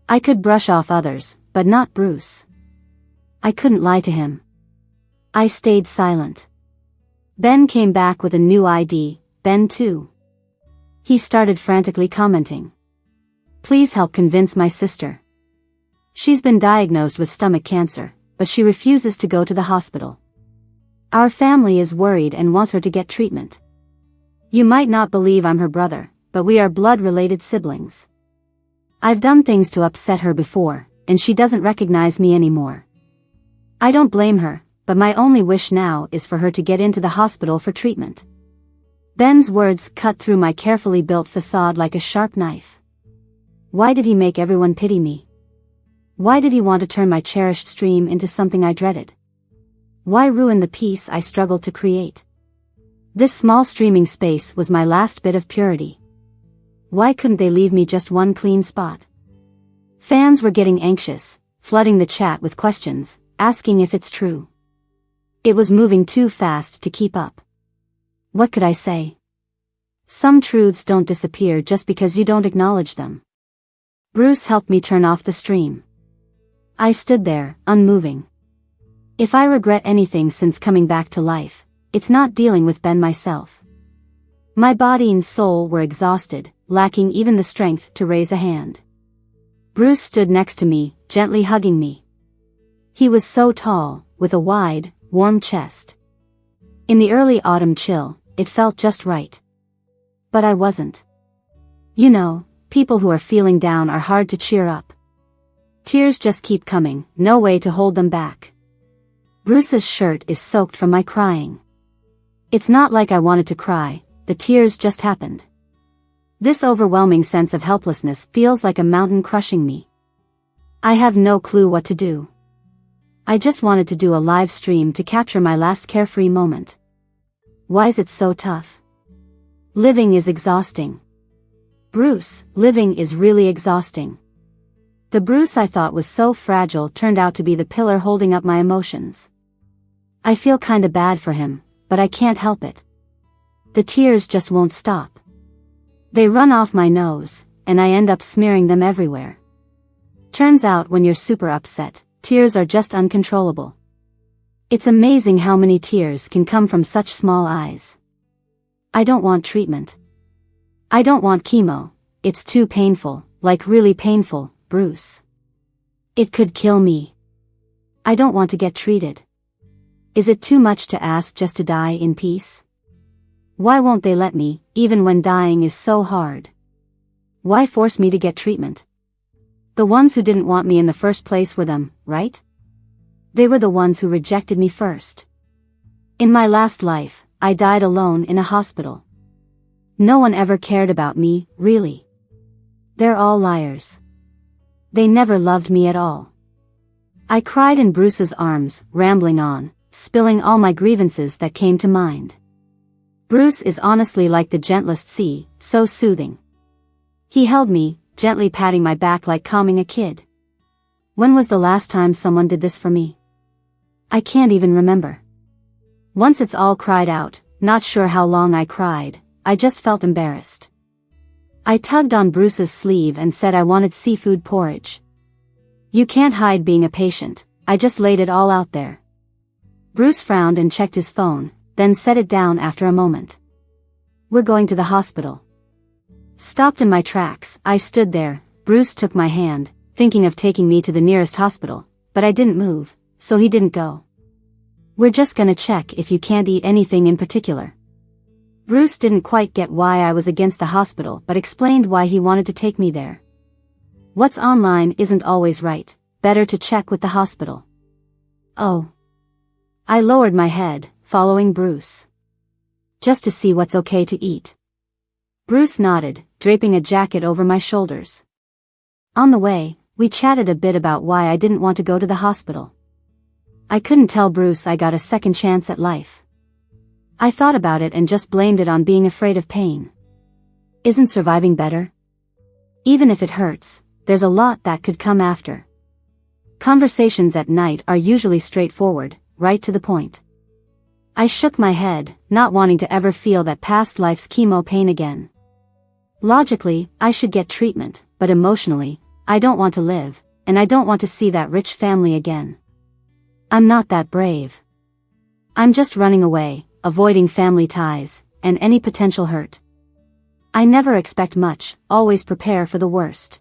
I could brush off others, but not Bruce. I couldn't lie to him. I stayed silent. Ben came back with a new ID, Ben 2. He started frantically commenting. Please help convince my sister. She's been diagnosed with stomach cancer, but she refuses to go to the hospital. Our family is worried and wants her to get treatment. You might not believe I'm her brother, but we are blood-related siblings. I've done things to upset her before, and she doesn't recognize me anymore. I don't blame her, but my only wish now is for her to get into the hospital for treatment. Ben's words cut through my carefully built facade like a sharp knife. Why did he make everyone pity me? Why did he want to turn my cherished stream into something I dreaded? Why ruin the peace I struggled to create? This small streaming space was my last bit of purity. Why couldn't they leave me just one clean spot? Fans were getting anxious, flooding the chat with questions, asking if it's true. It was moving too fast to keep up. What could I say? Some truths don't disappear just because you don't acknowledge them. Bruce helped me turn off the stream. I stood there, unmoving. If I regret anything since coming back to life, it's not dealing with Ben myself. My body and soul were exhausted, lacking even the strength to raise a hand. Bruce stood next to me, gently hugging me. He was so tall, with a wide, warm chest. In the early autumn chill, it felt just right. But I wasn't. You know, people who are feeling down are hard to cheer up. Tears just keep coming, no way to hold them back. Bruce's shirt is soaked from my crying. It's not like I wanted to cry, the tears just happened. This overwhelming sense of helplessness feels like a mountain crushing me. I have no clue what to do. I just wanted to do a live stream to capture my last carefree moment. Why is it so tough? Living is exhausting. Bruce, living is really exhausting. The Bruce I thought was so fragile turned out to be the pillar holding up my emotions. I feel kinda bad for him, but I can't help it. The tears just won't stop. They run off my nose, and I end up smearing them everywhere. Turns out when you're super upset, tears are just uncontrollable. It's amazing how many tears can come from such small eyes. I don't want treatment. I don't want chemo, it's too painful, like really painful, Bruce. It could kill me. I don't want to get treated. Is it too much to ask just to die in peace? Why won't they let me, even when dying is so hard? Why force me to get treatment? The ones who didn't want me in the first place were them, right? They were the ones who rejected me first. In my last life, I died alone in a hospital. No one ever cared about me, really. They're all liars. They never loved me at all. I cried in Bruce's arms, rambling on, spilling all my grievances that came to mind. Bruce is honestly like the gentlest sea, so soothing. He held me, gently patting my back like calming a kid. When was the last time someone did this for me? I can't even remember. Once it's all cried out, not sure how long I cried, I just felt embarrassed. I tugged on Bruce's sleeve and said I wanted seafood porridge. You can't hide being a patient, I just laid it all out there. Bruce frowned and checked his phone, then set it down after a moment. We're going to the hospital. Stopped in my tracks, I stood there. Bruce took my hand, thinking of taking me to the nearest hospital, but I didn't move, so he didn't go. "We're just gonna check if you can't eat anything in particular." Bruce didn't quite get why I was against the hospital but explained why he wanted to take me there. What's online isn't always right, better to check with the hospital. Oh. I lowered my head, following Bruce. Just to see what's okay to eat. Bruce nodded, draping a jacket over my shoulders. On the way, we chatted a bit about why I didn't want to go to the hospital. I couldn't tell Bruce I got a second chance at life. I thought about it and just blamed it on being afraid of pain. Isn't surviving better? Even if it hurts, there's a lot that could come after. Conversations at night are usually straightforward, right to the point. I shook my head, not wanting to ever feel that past life's chemo pain again. Logically, I should get treatment, but emotionally, I don't want to live, and I don't want to see that rich family again. I'm not that brave. I'm just running away, avoiding family ties, and any potential hurt. I never expect much, always prepare for the worst.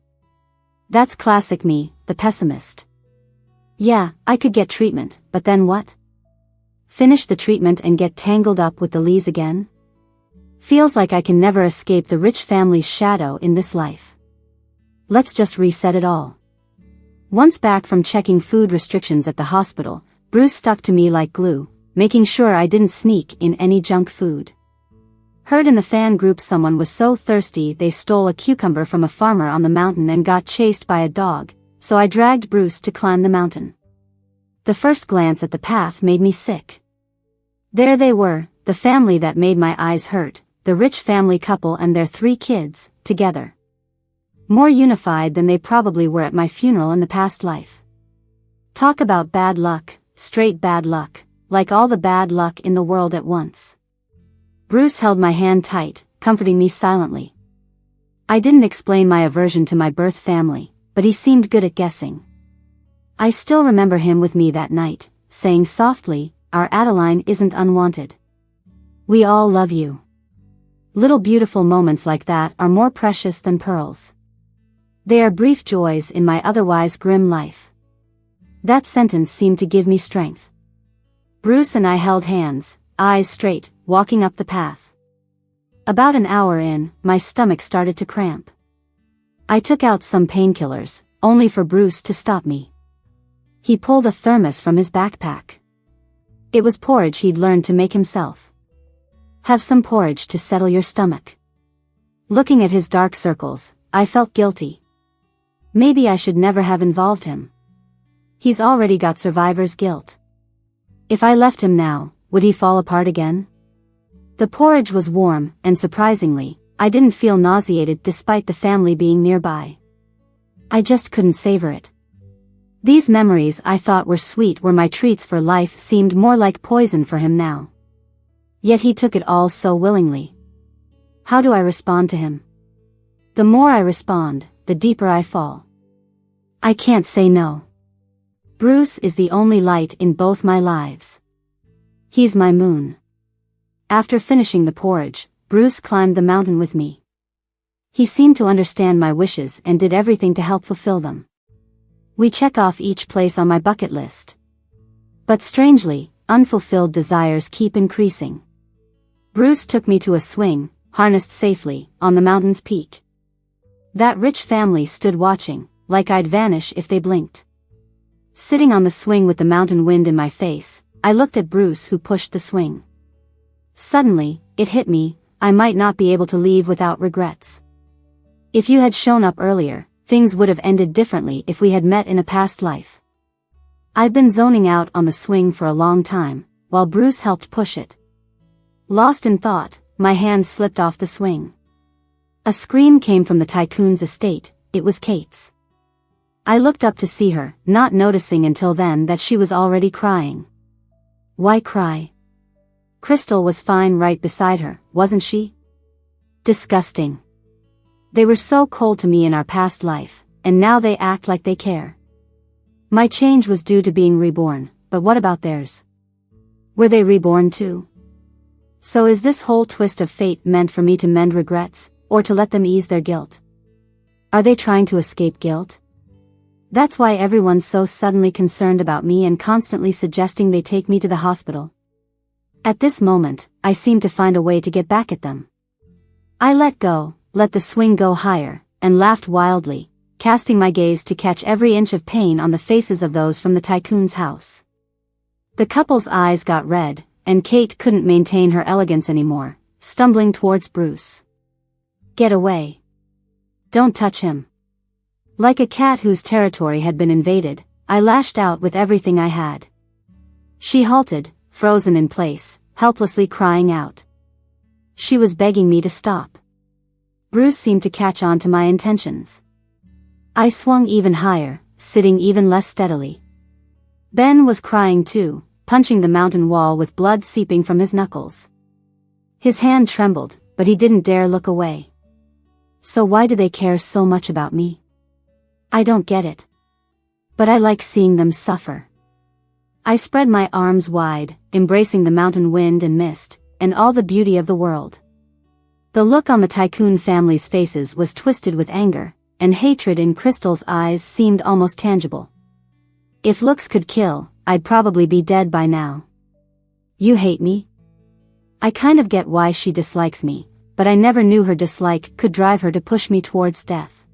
That's classic me, the pessimist. Yeah, I could get treatment, but then what? Finish the treatment and get tangled up with the Lees again? Feels like I can never escape the rich family's shadow in this life. Let's just reset it all. Once back from checking food restrictions at the hospital, Bruce stuck to me like glue, making sure I didn't sneak in any junk food. Heard in the fan group someone was so thirsty they stole a cucumber from a farmer on the mountain and got chased by a dog, so I dragged Bruce to climb the mountain. The first glance at the path made me sick. There they were, the family that made my eyes hurt, the rich family couple and their 3 kids, together. More unified than they probably were at my funeral in the past life. Talk about bad luck, straight bad luck. Like all the bad luck in the world at once. Bruce held my hand tight, comforting me silently. I didn't explain my aversion to my birth family, but he seemed good at guessing. I still remember him with me that night, saying softly, "Our Adeline isn't unwanted. We all love you." Little beautiful moments like that are more precious than pearls. They are brief joys in my otherwise grim life. That sentence seemed to give me strength. Bruce and I held hands, eyes straight, walking up the path. About an hour in, my stomach started to cramp. I took out some painkillers, only for Bruce to stop me. He pulled a thermos from his backpack. It was porridge he'd learned to make himself. "Have some porridge to settle your stomach." Looking at his dark circles, I felt guilty. Maybe I should never have involved him. He's already got survivor's guilt. If I left him now, would he fall apart again? The porridge was warm, and surprisingly, I didn't feel nauseated despite the family being nearby. I just couldn't savor it. These memories I thought were sweet were my treats for life seemed more like poison for him now. Yet he took it all so willingly. How do I respond to him? The more I respond, the deeper I fall. I can't say no. Bruce is the only light in both my lives. He's my moon. After finishing the porridge, Bruce climbed the mountain with me. He seemed to understand my wishes and did everything to help fulfill them. We check off each place on my bucket list. But strangely, unfulfilled desires keep increasing. Bruce took me to a swing, harnessed safely, on the mountain's peak. That rich family stood watching, like I'd vanish if they blinked. Sitting on the swing with the mountain wind in my face, I looked at Bruce who pushed the swing. Suddenly, it hit me, I might not be able to leave without regrets. If you had shown up earlier, things would have ended differently if we had met in a past life. I've been zoning out on the swing for a long time, while Bruce helped push it. Lost in thought, my hand slipped off the swing. A scream came from the tycoon's estate, it was Kate's. I looked up to see her, not noticing until then that she was already crying. Why cry? Crystal was fine right beside her, wasn't she? Disgusting. They were so cold to me in our past life, and now they act like they care. My change was due to being reborn, but what about theirs? Were they reborn too? So is this whole twist of fate meant for me to mend regrets, or to let them ease their guilt? Are they trying to escape guilt? That's why everyone's so suddenly concerned about me and constantly suggesting they take me to the hospital. At this moment, I seem to find a way to get back at them. I let go, let the swing go higher, and laughed wildly, casting my gaze to catch every inch of pain on the faces of those from the tycoon's house. The couple's eyes got red, and Kate couldn't maintain her elegance anymore, stumbling towards Bruce. Get away. Don't touch him. Like a cat whose territory had been invaded, I lashed out with everything I had. She halted, frozen in place, helplessly crying out. She was begging me to stop. Bruce seemed to catch on to my intentions. I swung even higher, sitting even less steadily. Ben was crying too, punching the mountain wall with blood seeping from his knuckles. His hand trembled, but he didn't dare look away. So why do they care so much about me? I don't get it. But I like seeing them suffer. I spread my arms wide, embracing the mountain wind and mist, and all the beauty of the world. The look on the tycoon family's faces was twisted with anger, and hatred in Crystal's eyes seemed almost tangible. If looks could kill, I'd probably be dead by now. You hate me? I kind of get why she dislikes me, but I never knew her dislike could drive her to push me towards death.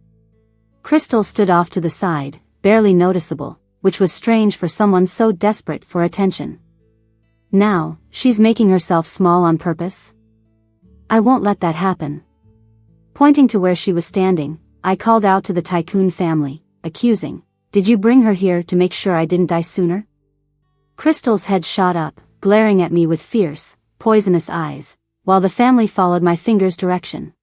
Crystal stood off to the side, barely noticeable, which was strange for someone so desperate for attention. Now, she's making herself small on purpose? I won't let that happen. Pointing to where she was standing, I called out to the tycoon family, accusing, "Did you bring her here to make sure I didn't die sooner?" Crystal's head shot up, glaring at me with fierce, poisonous eyes, while the family followed my finger's direction.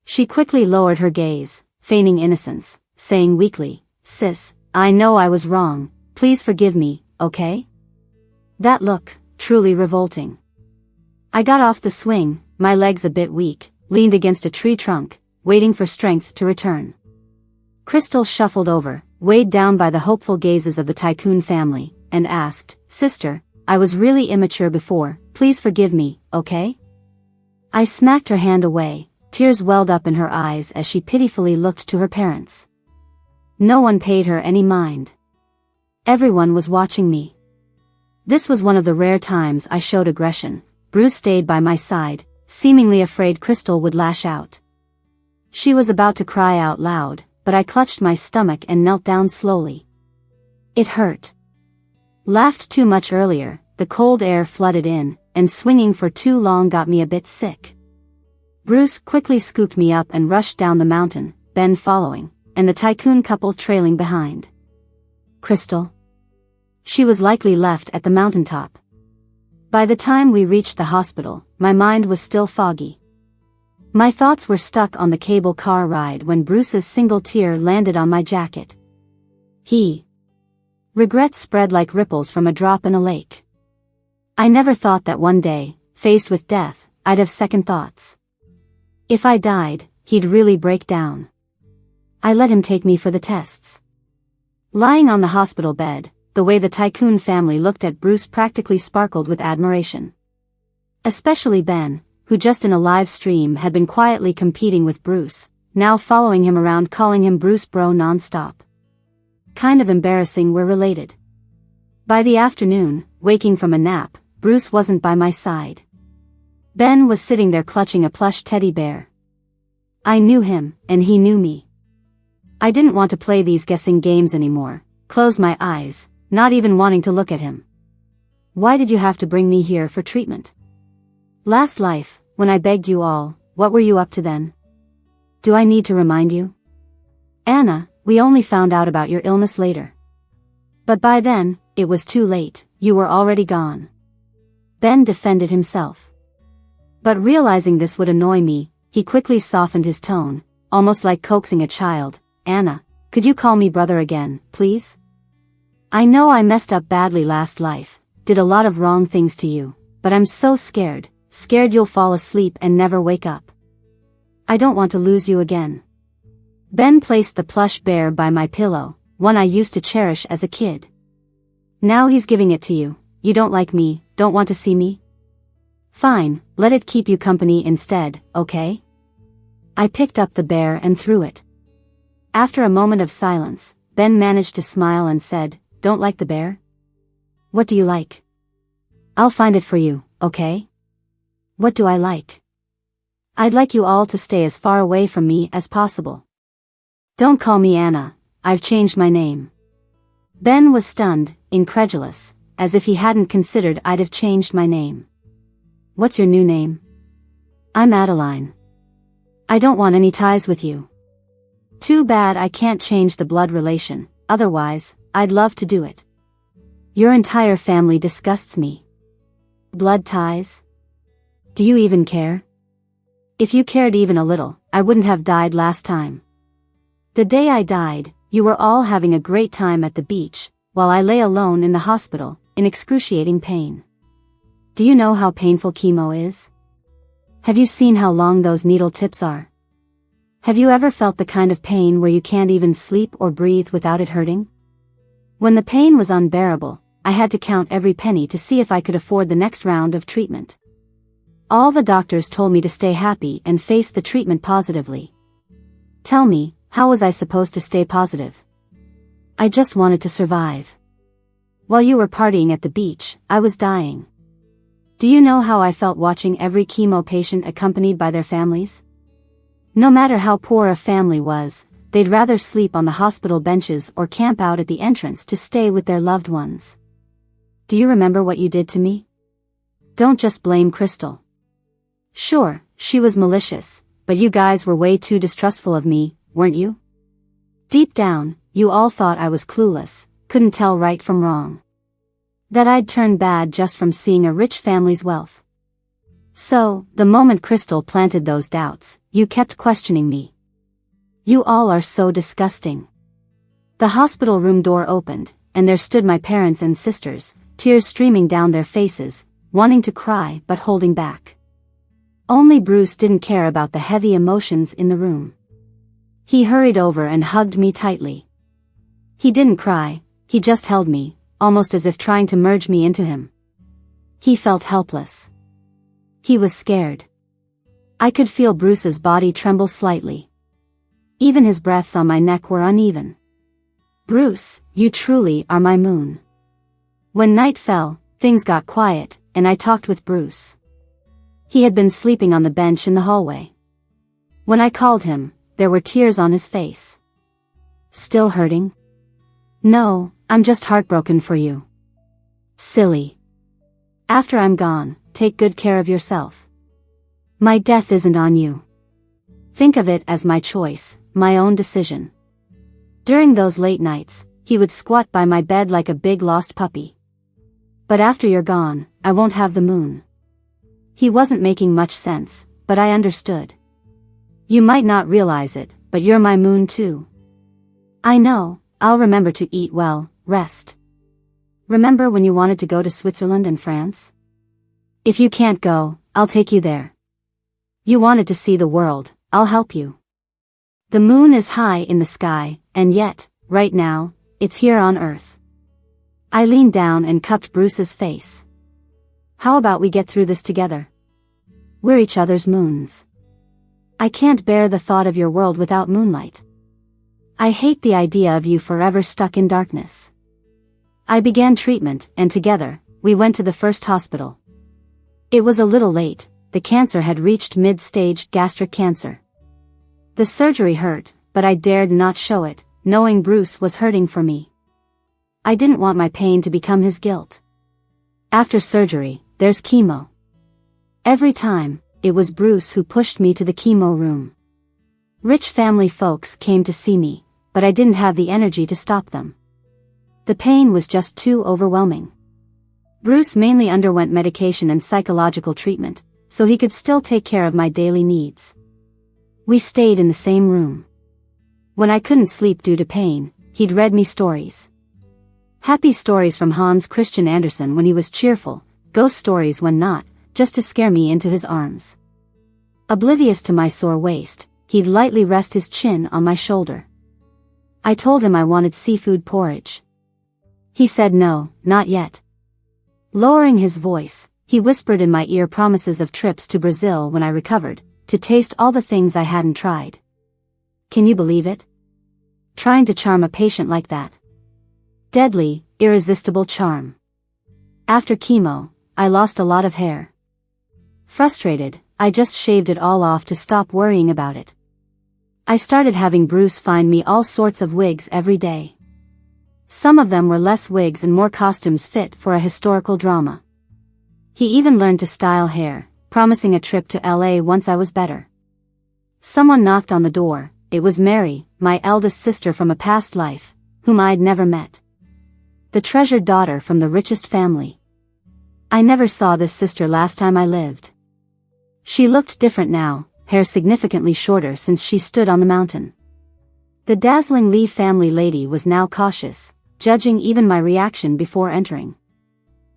She quickly lowered her gaze, feigning innocence, saying weakly, "Sis, I know I was wrong, please forgive me, okay?" That look, truly revolting. I got off the swing, my legs a bit weak, leaned against a tree trunk, waiting for strength to return. Crystal shuffled over, weighed down by the hopeful gazes of the tycoon family, and asked, "Sister, I was really immature before, please forgive me, okay?" I smacked her hand away, tears welled up in her eyes as she pitifully looked to her parents. No one paid her any mind. Everyone was watching me. This was one of the rare times I showed aggression. Bruce stayed by my side, seemingly afraid Crystal would lash out. She was about to cry out loud, but I clutched my stomach and knelt down slowly. It hurt. Laughed too much earlier, the cold air flooded in, and swinging for too long got me a bit sick. Bruce quickly scooped me up and rushed down the mountain, Ben following, and the tycoon couple trailing behind. Crystal? She was likely left at the mountaintop. By the time we reached the hospital, my mind was still foggy. My thoughts were stuck on the cable car ride when Bruce's single tear landed on my jacket. Regret spread like ripples from a drop in a lake. I never thought that one day, faced with death, I'd have second thoughts. If I died, he'd really break down. I let him take me for the tests. Lying on the hospital bed, the way the tycoon family looked at Bruce practically sparkled with admiration. Especially Ben, who just in a live stream had been quietly competing with Bruce, now following him around calling him Bruce Bro non-stop. Kind of embarrassing we're related. By the afternoon, waking from a nap, Bruce wasn't by my side. Ben was sitting there clutching a plush teddy bear. I knew him, and he knew me. I didn't want to play these guessing games anymore, closed my eyes, not even wanting to look at him. Why did you have to bring me here for treatment? Last life, when I begged you all, what were you up to then? Do I need to remind you? Anna, we only found out about your illness later. But by then, it was too late, you were already gone. Ben defended himself. But realizing this would annoy me, he quickly softened his tone, almost like coaxing a child. Anna, could you call me brother again, please? I know I messed up badly last life, did a lot of wrong things to you, but I'm so scared you'll fall asleep and never wake up. I don't want to lose you again. Ben placed the plush bear by my pillow, one I used to cherish as a kid. Now he's giving it to you. You don't like me, don't want to see me? Fine, let it keep you company instead, okay? I picked up the bear and threw it. After a moment of silence, Ben managed to smile and said, "Don't like the bear? What do you like? I'll find it for you, okay? What do I like? I'd like you all to stay as far away from me as possible. Don't call me Anna, I've changed my name." Ben was stunned, incredulous, as if he hadn't considered I'd have changed my name. "What's your new name?" "I'm Adeline. I don't want any ties with you." "Too bad I can't change the blood relation, otherwise, I'd love to do it. Your entire family disgusts me." "Blood ties? Do you even care?" "If you cared even a little, I wouldn't have died last time. The day I died, you were all having a great time at the beach, while I lay alone in the hospital, in excruciating pain. Do you know how painful chemo is? Have you seen how long those needle tips are? Have you ever felt the kind of pain where you can't even sleep or breathe without it hurting? When the pain was unbearable, I had to count every penny to see if I could afford the next round of treatment. All the doctors told me to stay happy and face the treatment positively. Tell me, how was I supposed to stay positive? I just wanted to survive. While you were partying at the beach, I was dying. Do you know how I felt watching every chemo patient accompanied by their families? No matter how poor a family was, they'd rather sleep on the hospital benches or camp out at the entrance to stay with their loved ones. Do you remember what you did to me? Don't just blame Crystal. Sure, she was malicious, but you guys were way too distrustful of me, weren't you? Deep down, you all thought I was clueless, couldn't tell right from wrong. That I'd turn bad just from seeing a rich family's wealth. So, the moment Crystal planted those doubts, you kept questioning me. You all are so disgusting. The hospital room door opened, and there stood my parents and sisters, tears streaming down their faces, wanting to cry but holding back. Only Bruce didn't care about the heavy emotions in the room. He hurried over and hugged me tightly. He didn't cry, he just held me, almost as if trying to merge me into him. He felt helpless. He was scared. I could feel Bruce's body tremble slightly. Even his breaths on my neck were uneven. "Bruce, you truly are my moon." When night fell, things got quiet, and I talked with Bruce. He had been sleeping on the bench in the hallway. When I called him, there were tears on his face. "Still hurting?" "No, I'm just heartbroken for you." "Silly. After I'm gone, take good care of yourself. My death isn't on you. Think of it as my choice, my own decision." During those late nights, he would squat by my bed like a big lost puppy. "But after you're gone, I won't have the moon." He wasn't making much sense, but I understood. "You might not realize it, but you're my moon too." "I know, I'll remember to eat well, rest. Remember when you wanted to go to Switzerland and France? If you can't go, I'll take you there. You wanted to see the world, I'll help you. The moon is high in the sky, and yet, right now, it's here on Earth." I leaned down and cupped Bruce's face. "How about we get through this together? We're each other's moons. I can't bear the thought of your world without moonlight. I hate the idea of you forever stuck in darkness." I began treatment, and together, we went to the first hospital. It was a little late, the cancer had reached mid-stage gastric cancer. The surgery hurt, but I dared not show it, knowing Bruce was hurting for me. I didn't want my pain to become his guilt. After surgery, there's chemo. Every time, it was Bruce who pushed me to the chemo room. Rich family folks came to see me, but I didn't have the energy to stop them. The pain was just too overwhelming. Bruce mainly underwent medication and psychological treatment, so he could still take care of my daily needs. We stayed in the same room. When I couldn't sleep due to pain, he'd read me stories. Happy stories from Hans Christian Andersen when he was cheerful, ghost stories when not, just to scare me into his arms. Oblivious to my sore waist, he'd lightly rest his chin on my shoulder. I told him I wanted seafood porridge. He said no, not yet. Lowering his voice, he whispered in my ear promises of trips to Brazil when I recovered, to taste all the things I hadn't tried. Can you believe it? Trying to charm a patient like that. Deadly, irresistible charm. After chemo, I lost a lot of hair. Frustrated, I just shaved it all off to stop worrying about it. I started having Bruce find me all sorts of wigs every day. Some of them were less wigs and more costumes fit for a historical drama. He even learned to style hair, promising a trip to LA once I was better. Someone knocked on the door. It was Mary, my eldest sister from a past life, whom I'd never met. The treasured daughter from the richest family. I never saw this sister last time I lived. She looked different now, hair significantly shorter since she stood on the mountain. The dazzling Lee family lady was now cautious, judging even my reaction before entering.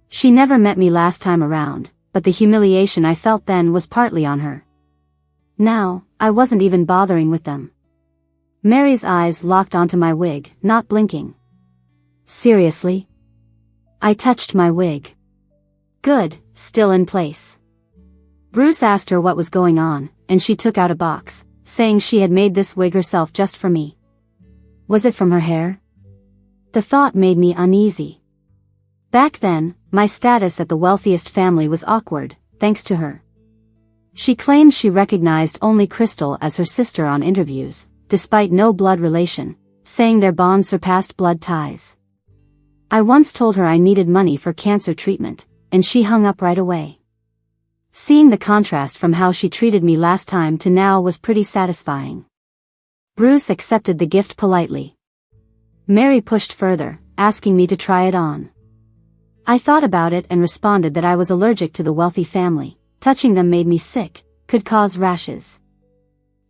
She never met me last time around, but the humiliation I felt then was partly on her. Now, I wasn't even bothering with them. Mary's eyes locked onto my wig, not blinking. Seriously? I touched my wig. Good, still in place. Bruce asked her what was going on, and she took out a box, saying she had made this wig herself just for me. Was it from her hair? The thought made me uneasy. Back then, my status at the wealthiest family was awkward, thanks to her. She claimed she recognized only Crystal as her sister on interviews, despite no blood relation, saying their bond surpassed blood ties. I once told her I needed money for cancer treatment, and she hung up right away. Seeing the contrast from how she treated me last time to now was pretty satisfying. Bruce accepted the gift politely. Mary pushed further, asking me to try it on. I thought about it and responded that I was allergic to the wealthy family. Touching them made me sick, could cause rashes.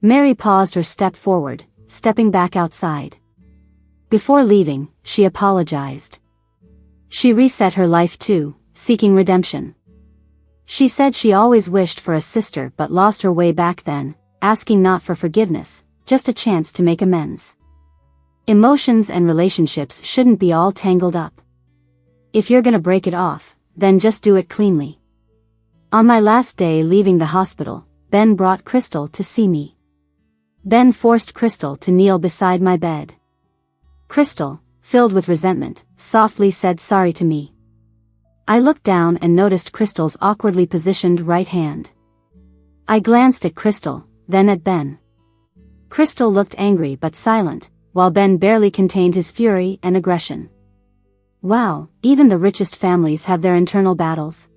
Mary paused her step forward, stepping back outside. Before leaving, she apologized. She reset her life too, seeking redemption. She said she always wished for a sister but lost her way back then, asking not for forgiveness, just a chance to make amends. Emotions and relationships shouldn't be all tangled up. If you're gonna break it off, then just do it cleanly. On my last day leaving the hospital, Ben brought Crystal to see me. Ben forced Crystal to kneel beside my bed. Crystal, filled with resentment, softly said sorry to me. I looked down and noticed Crystal's awkwardly positioned right hand. I glanced at Crystal, then at Ben. Crystal looked angry but silent, while Ben barely contained his fury and aggression. Wow, even the richest families have their internal battles.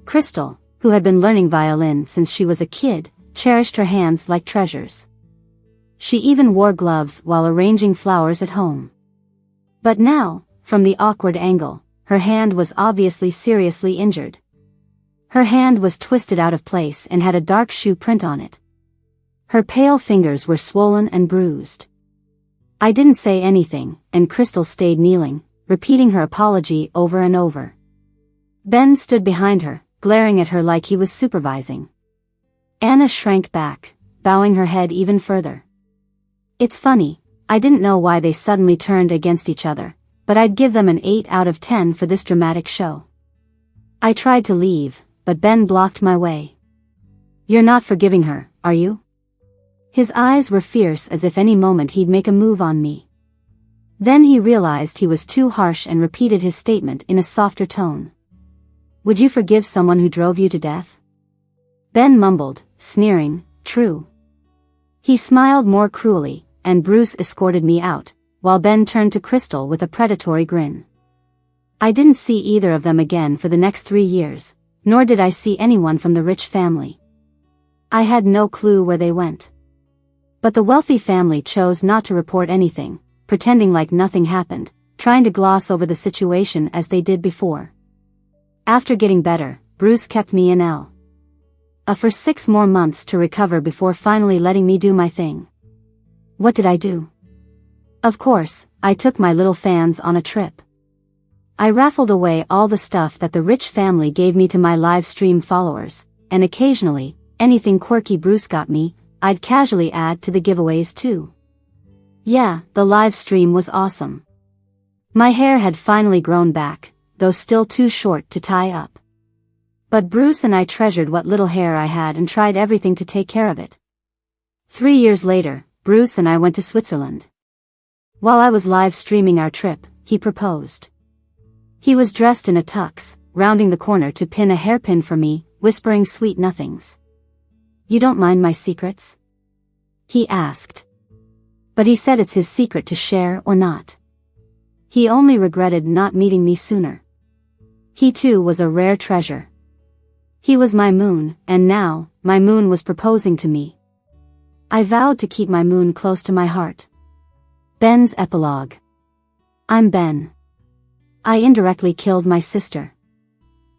Crystal, who had been learning violin since she was a kid, cherished her hands like treasures. She even wore gloves while arranging flowers at home. But now, from the awkward angle, her hand was obviously seriously injured. Her hand was twisted out of place and had a dark shoe print on it. Her pale fingers were swollen and bruised. I didn't say anything, and Crystal stayed kneeling, repeating her apology over and over. Ben stood behind her, glaring at her like he was supervising. Anna shrank back, bowing her head even further. It's funny, I didn't know why they suddenly turned against each other, but I'd give them an 8 out of 10 for this dramatic show. I tried to leave, but Ben blocked my way. You're not forgiving her, are you? His eyes were fierce as if any moment he'd make a move on me. Then he realized he was too harsh and repeated his statement in a softer tone. Would you forgive someone who drove you to death? Ben mumbled, sneering, true. He smiled more cruelly, and Bruce escorted me out, while Ben turned to Crystal with a predatory grin. I didn't see either of them again for the next 3 years, nor did I see anyone from the rich family. I had no clue where they went. But the wealthy family chose not to report anything, pretending like nothing happened, trying to gloss over the situation as they did before. After getting better, Bruce kept me in L.A. for 6 more months to recover before finally letting me do my thing. What did I do? Of course, I took my little fans on a trip. I raffled away all the stuff that the rich family gave me to my live stream followers, and occasionally, anything quirky Bruce got me, I'd casually add to the giveaways too. Yeah, the live stream was awesome. My hair had finally grown back, though still too short to tie up. But Bruce and I treasured what little hair I had and tried everything to take care of it. 3 years later, Bruce and I went to Switzerland. While I was live streaming our trip, he proposed. He was dressed in a tux, rounding the corner to pin a hairpin for me, whispering sweet nothings. "You don't mind my secrets?" he asked. But he said it's his secret to share or not. He only regretted not meeting me sooner. He too was a rare treasure. He was my moon, and now, my moon was proposing to me. I vowed to keep my moon close to my heart. Ben's epilogue. I'm Ben. I indirectly killed my sister.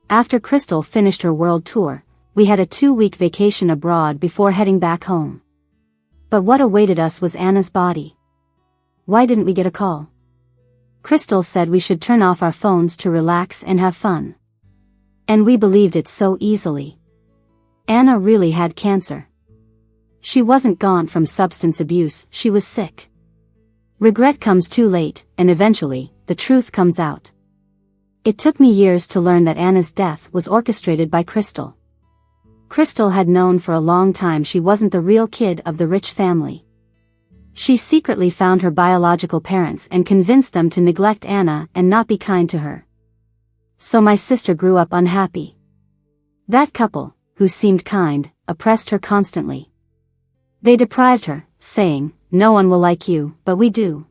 After Crystal finished her world tour, we had a 2-week vacation abroad before heading back home. But what awaited us was Anna's body. Why didn't we get a call? Crystal said we should turn off our phones to relax and have fun. And we believed it so easily. Anna really had cancer. She wasn't gaunt from substance abuse, she was sick. Regret comes too late, and eventually, the truth comes out. It took me years to learn that Anna's death was orchestrated by Crystal. Crystal had known for a long time she wasn't the real kid of the rich family. She secretly found her biological parents and convinced them to neglect Anna and not be kind to her. So my sister grew up unhappy. That couple, who seemed kind, oppressed her constantly. They deprived her, saying, "No one will like you, but we do.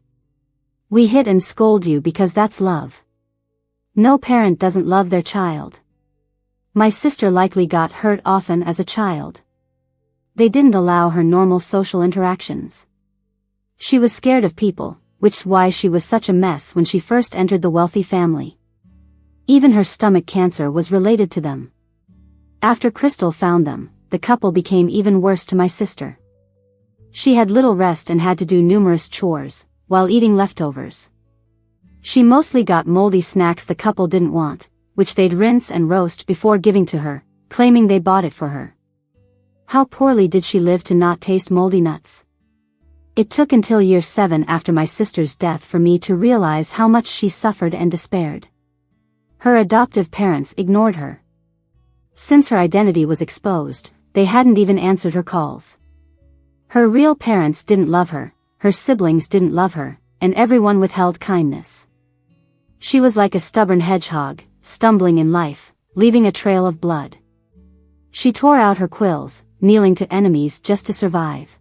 We hit and scold you because that's love. No parent doesn't love their child." My sister likely got hurt often as a child. They didn't allow her normal social interactions. She was scared of people, which is why she was such a mess when she first entered the wealthy family. Even her stomach cancer was related to them. After Crystal found them, the couple became even worse to my sister. She had little rest and had to do numerous chores, while eating leftovers. She mostly got moldy snacks the couple didn't want, which they'd rinse and roast before giving to her, claiming they bought it for her. How poorly did she live to not taste moldy nuts? It took until year 7 after my sister's death for me to realize how much she suffered and despaired. Her adoptive parents ignored her. Since her identity was exposed, they hadn't even answered her calls. Her real parents didn't love her siblings didn't love her, and everyone withheld kindness. She was like a stubborn hedgehog, stumbling in life, leaving a trail of blood. She tore out her quills, kneeling to enemies just to survive.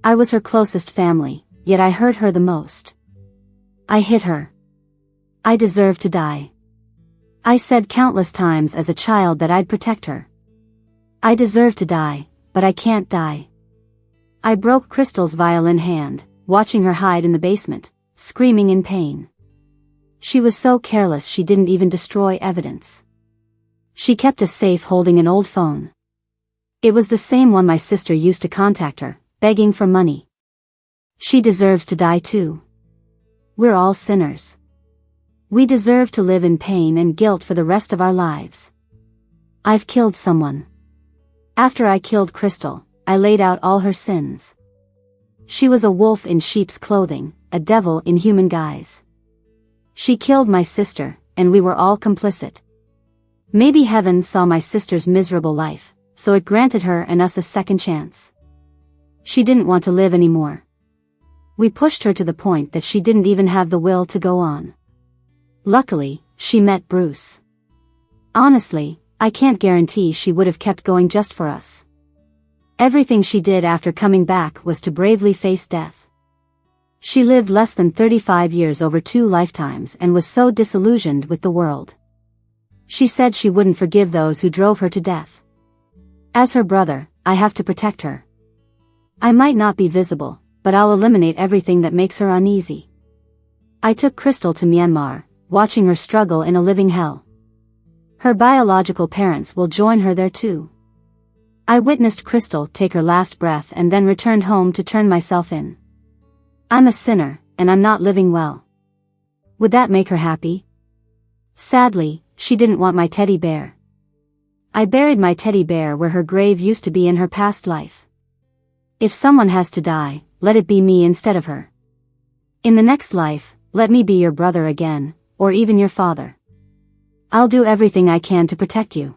I was her closest family, yet I hurt her the most. I hit her. I deserved to die. I said countless times as a child that I'd protect her. I deserve to die, but I can't die. I broke Crystal's violin hand, watching her hide in the basement, screaming in pain. She was so careless she didn't even destroy evidence. She kept a safe holding an old phone. It was the same one my sister used to contact her, begging for money. She deserves to die too. We're all sinners. We deserve to live in pain and guilt for the rest of our lives. I've killed someone. After I killed Crystal, I laid out all her sins. She was a wolf in sheep's clothing, a devil in human guise. She killed my sister, and we were all complicit. Maybe heaven saw my sister's miserable life, so it granted her and us a second chance. She didn't want to live anymore. We pushed her to the point that she didn't even have the will to go on. Luckily, she met Bruce. Honestly, I can't guarantee she would have kept going just for us. Everything she did after coming back was to bravely face death. She lived less than 35 years over 2 lifetimes and was so disillusioned with the world. She said she wouldn't forgive those who drove her to death. As her brother, I have to protect her. I might not be visible, but I'll eliminate everything that makes her uneasy. I took Crystal to Myanmar, watching her struggle in a living hell. Her biological parents will join her there too. I witnessed Crystal take her last breath and then returned home to turn myself in. I'm a sinner, and I'm not living well. Would that make her happy? Sadly, she didn't want my teddy bear. I buried my teddy bear where her grave used to be in her past life. If someone has to die, let it be me instead of her. In the next life, let me be your brother again, or even your father. I'll do everything I can to protect you.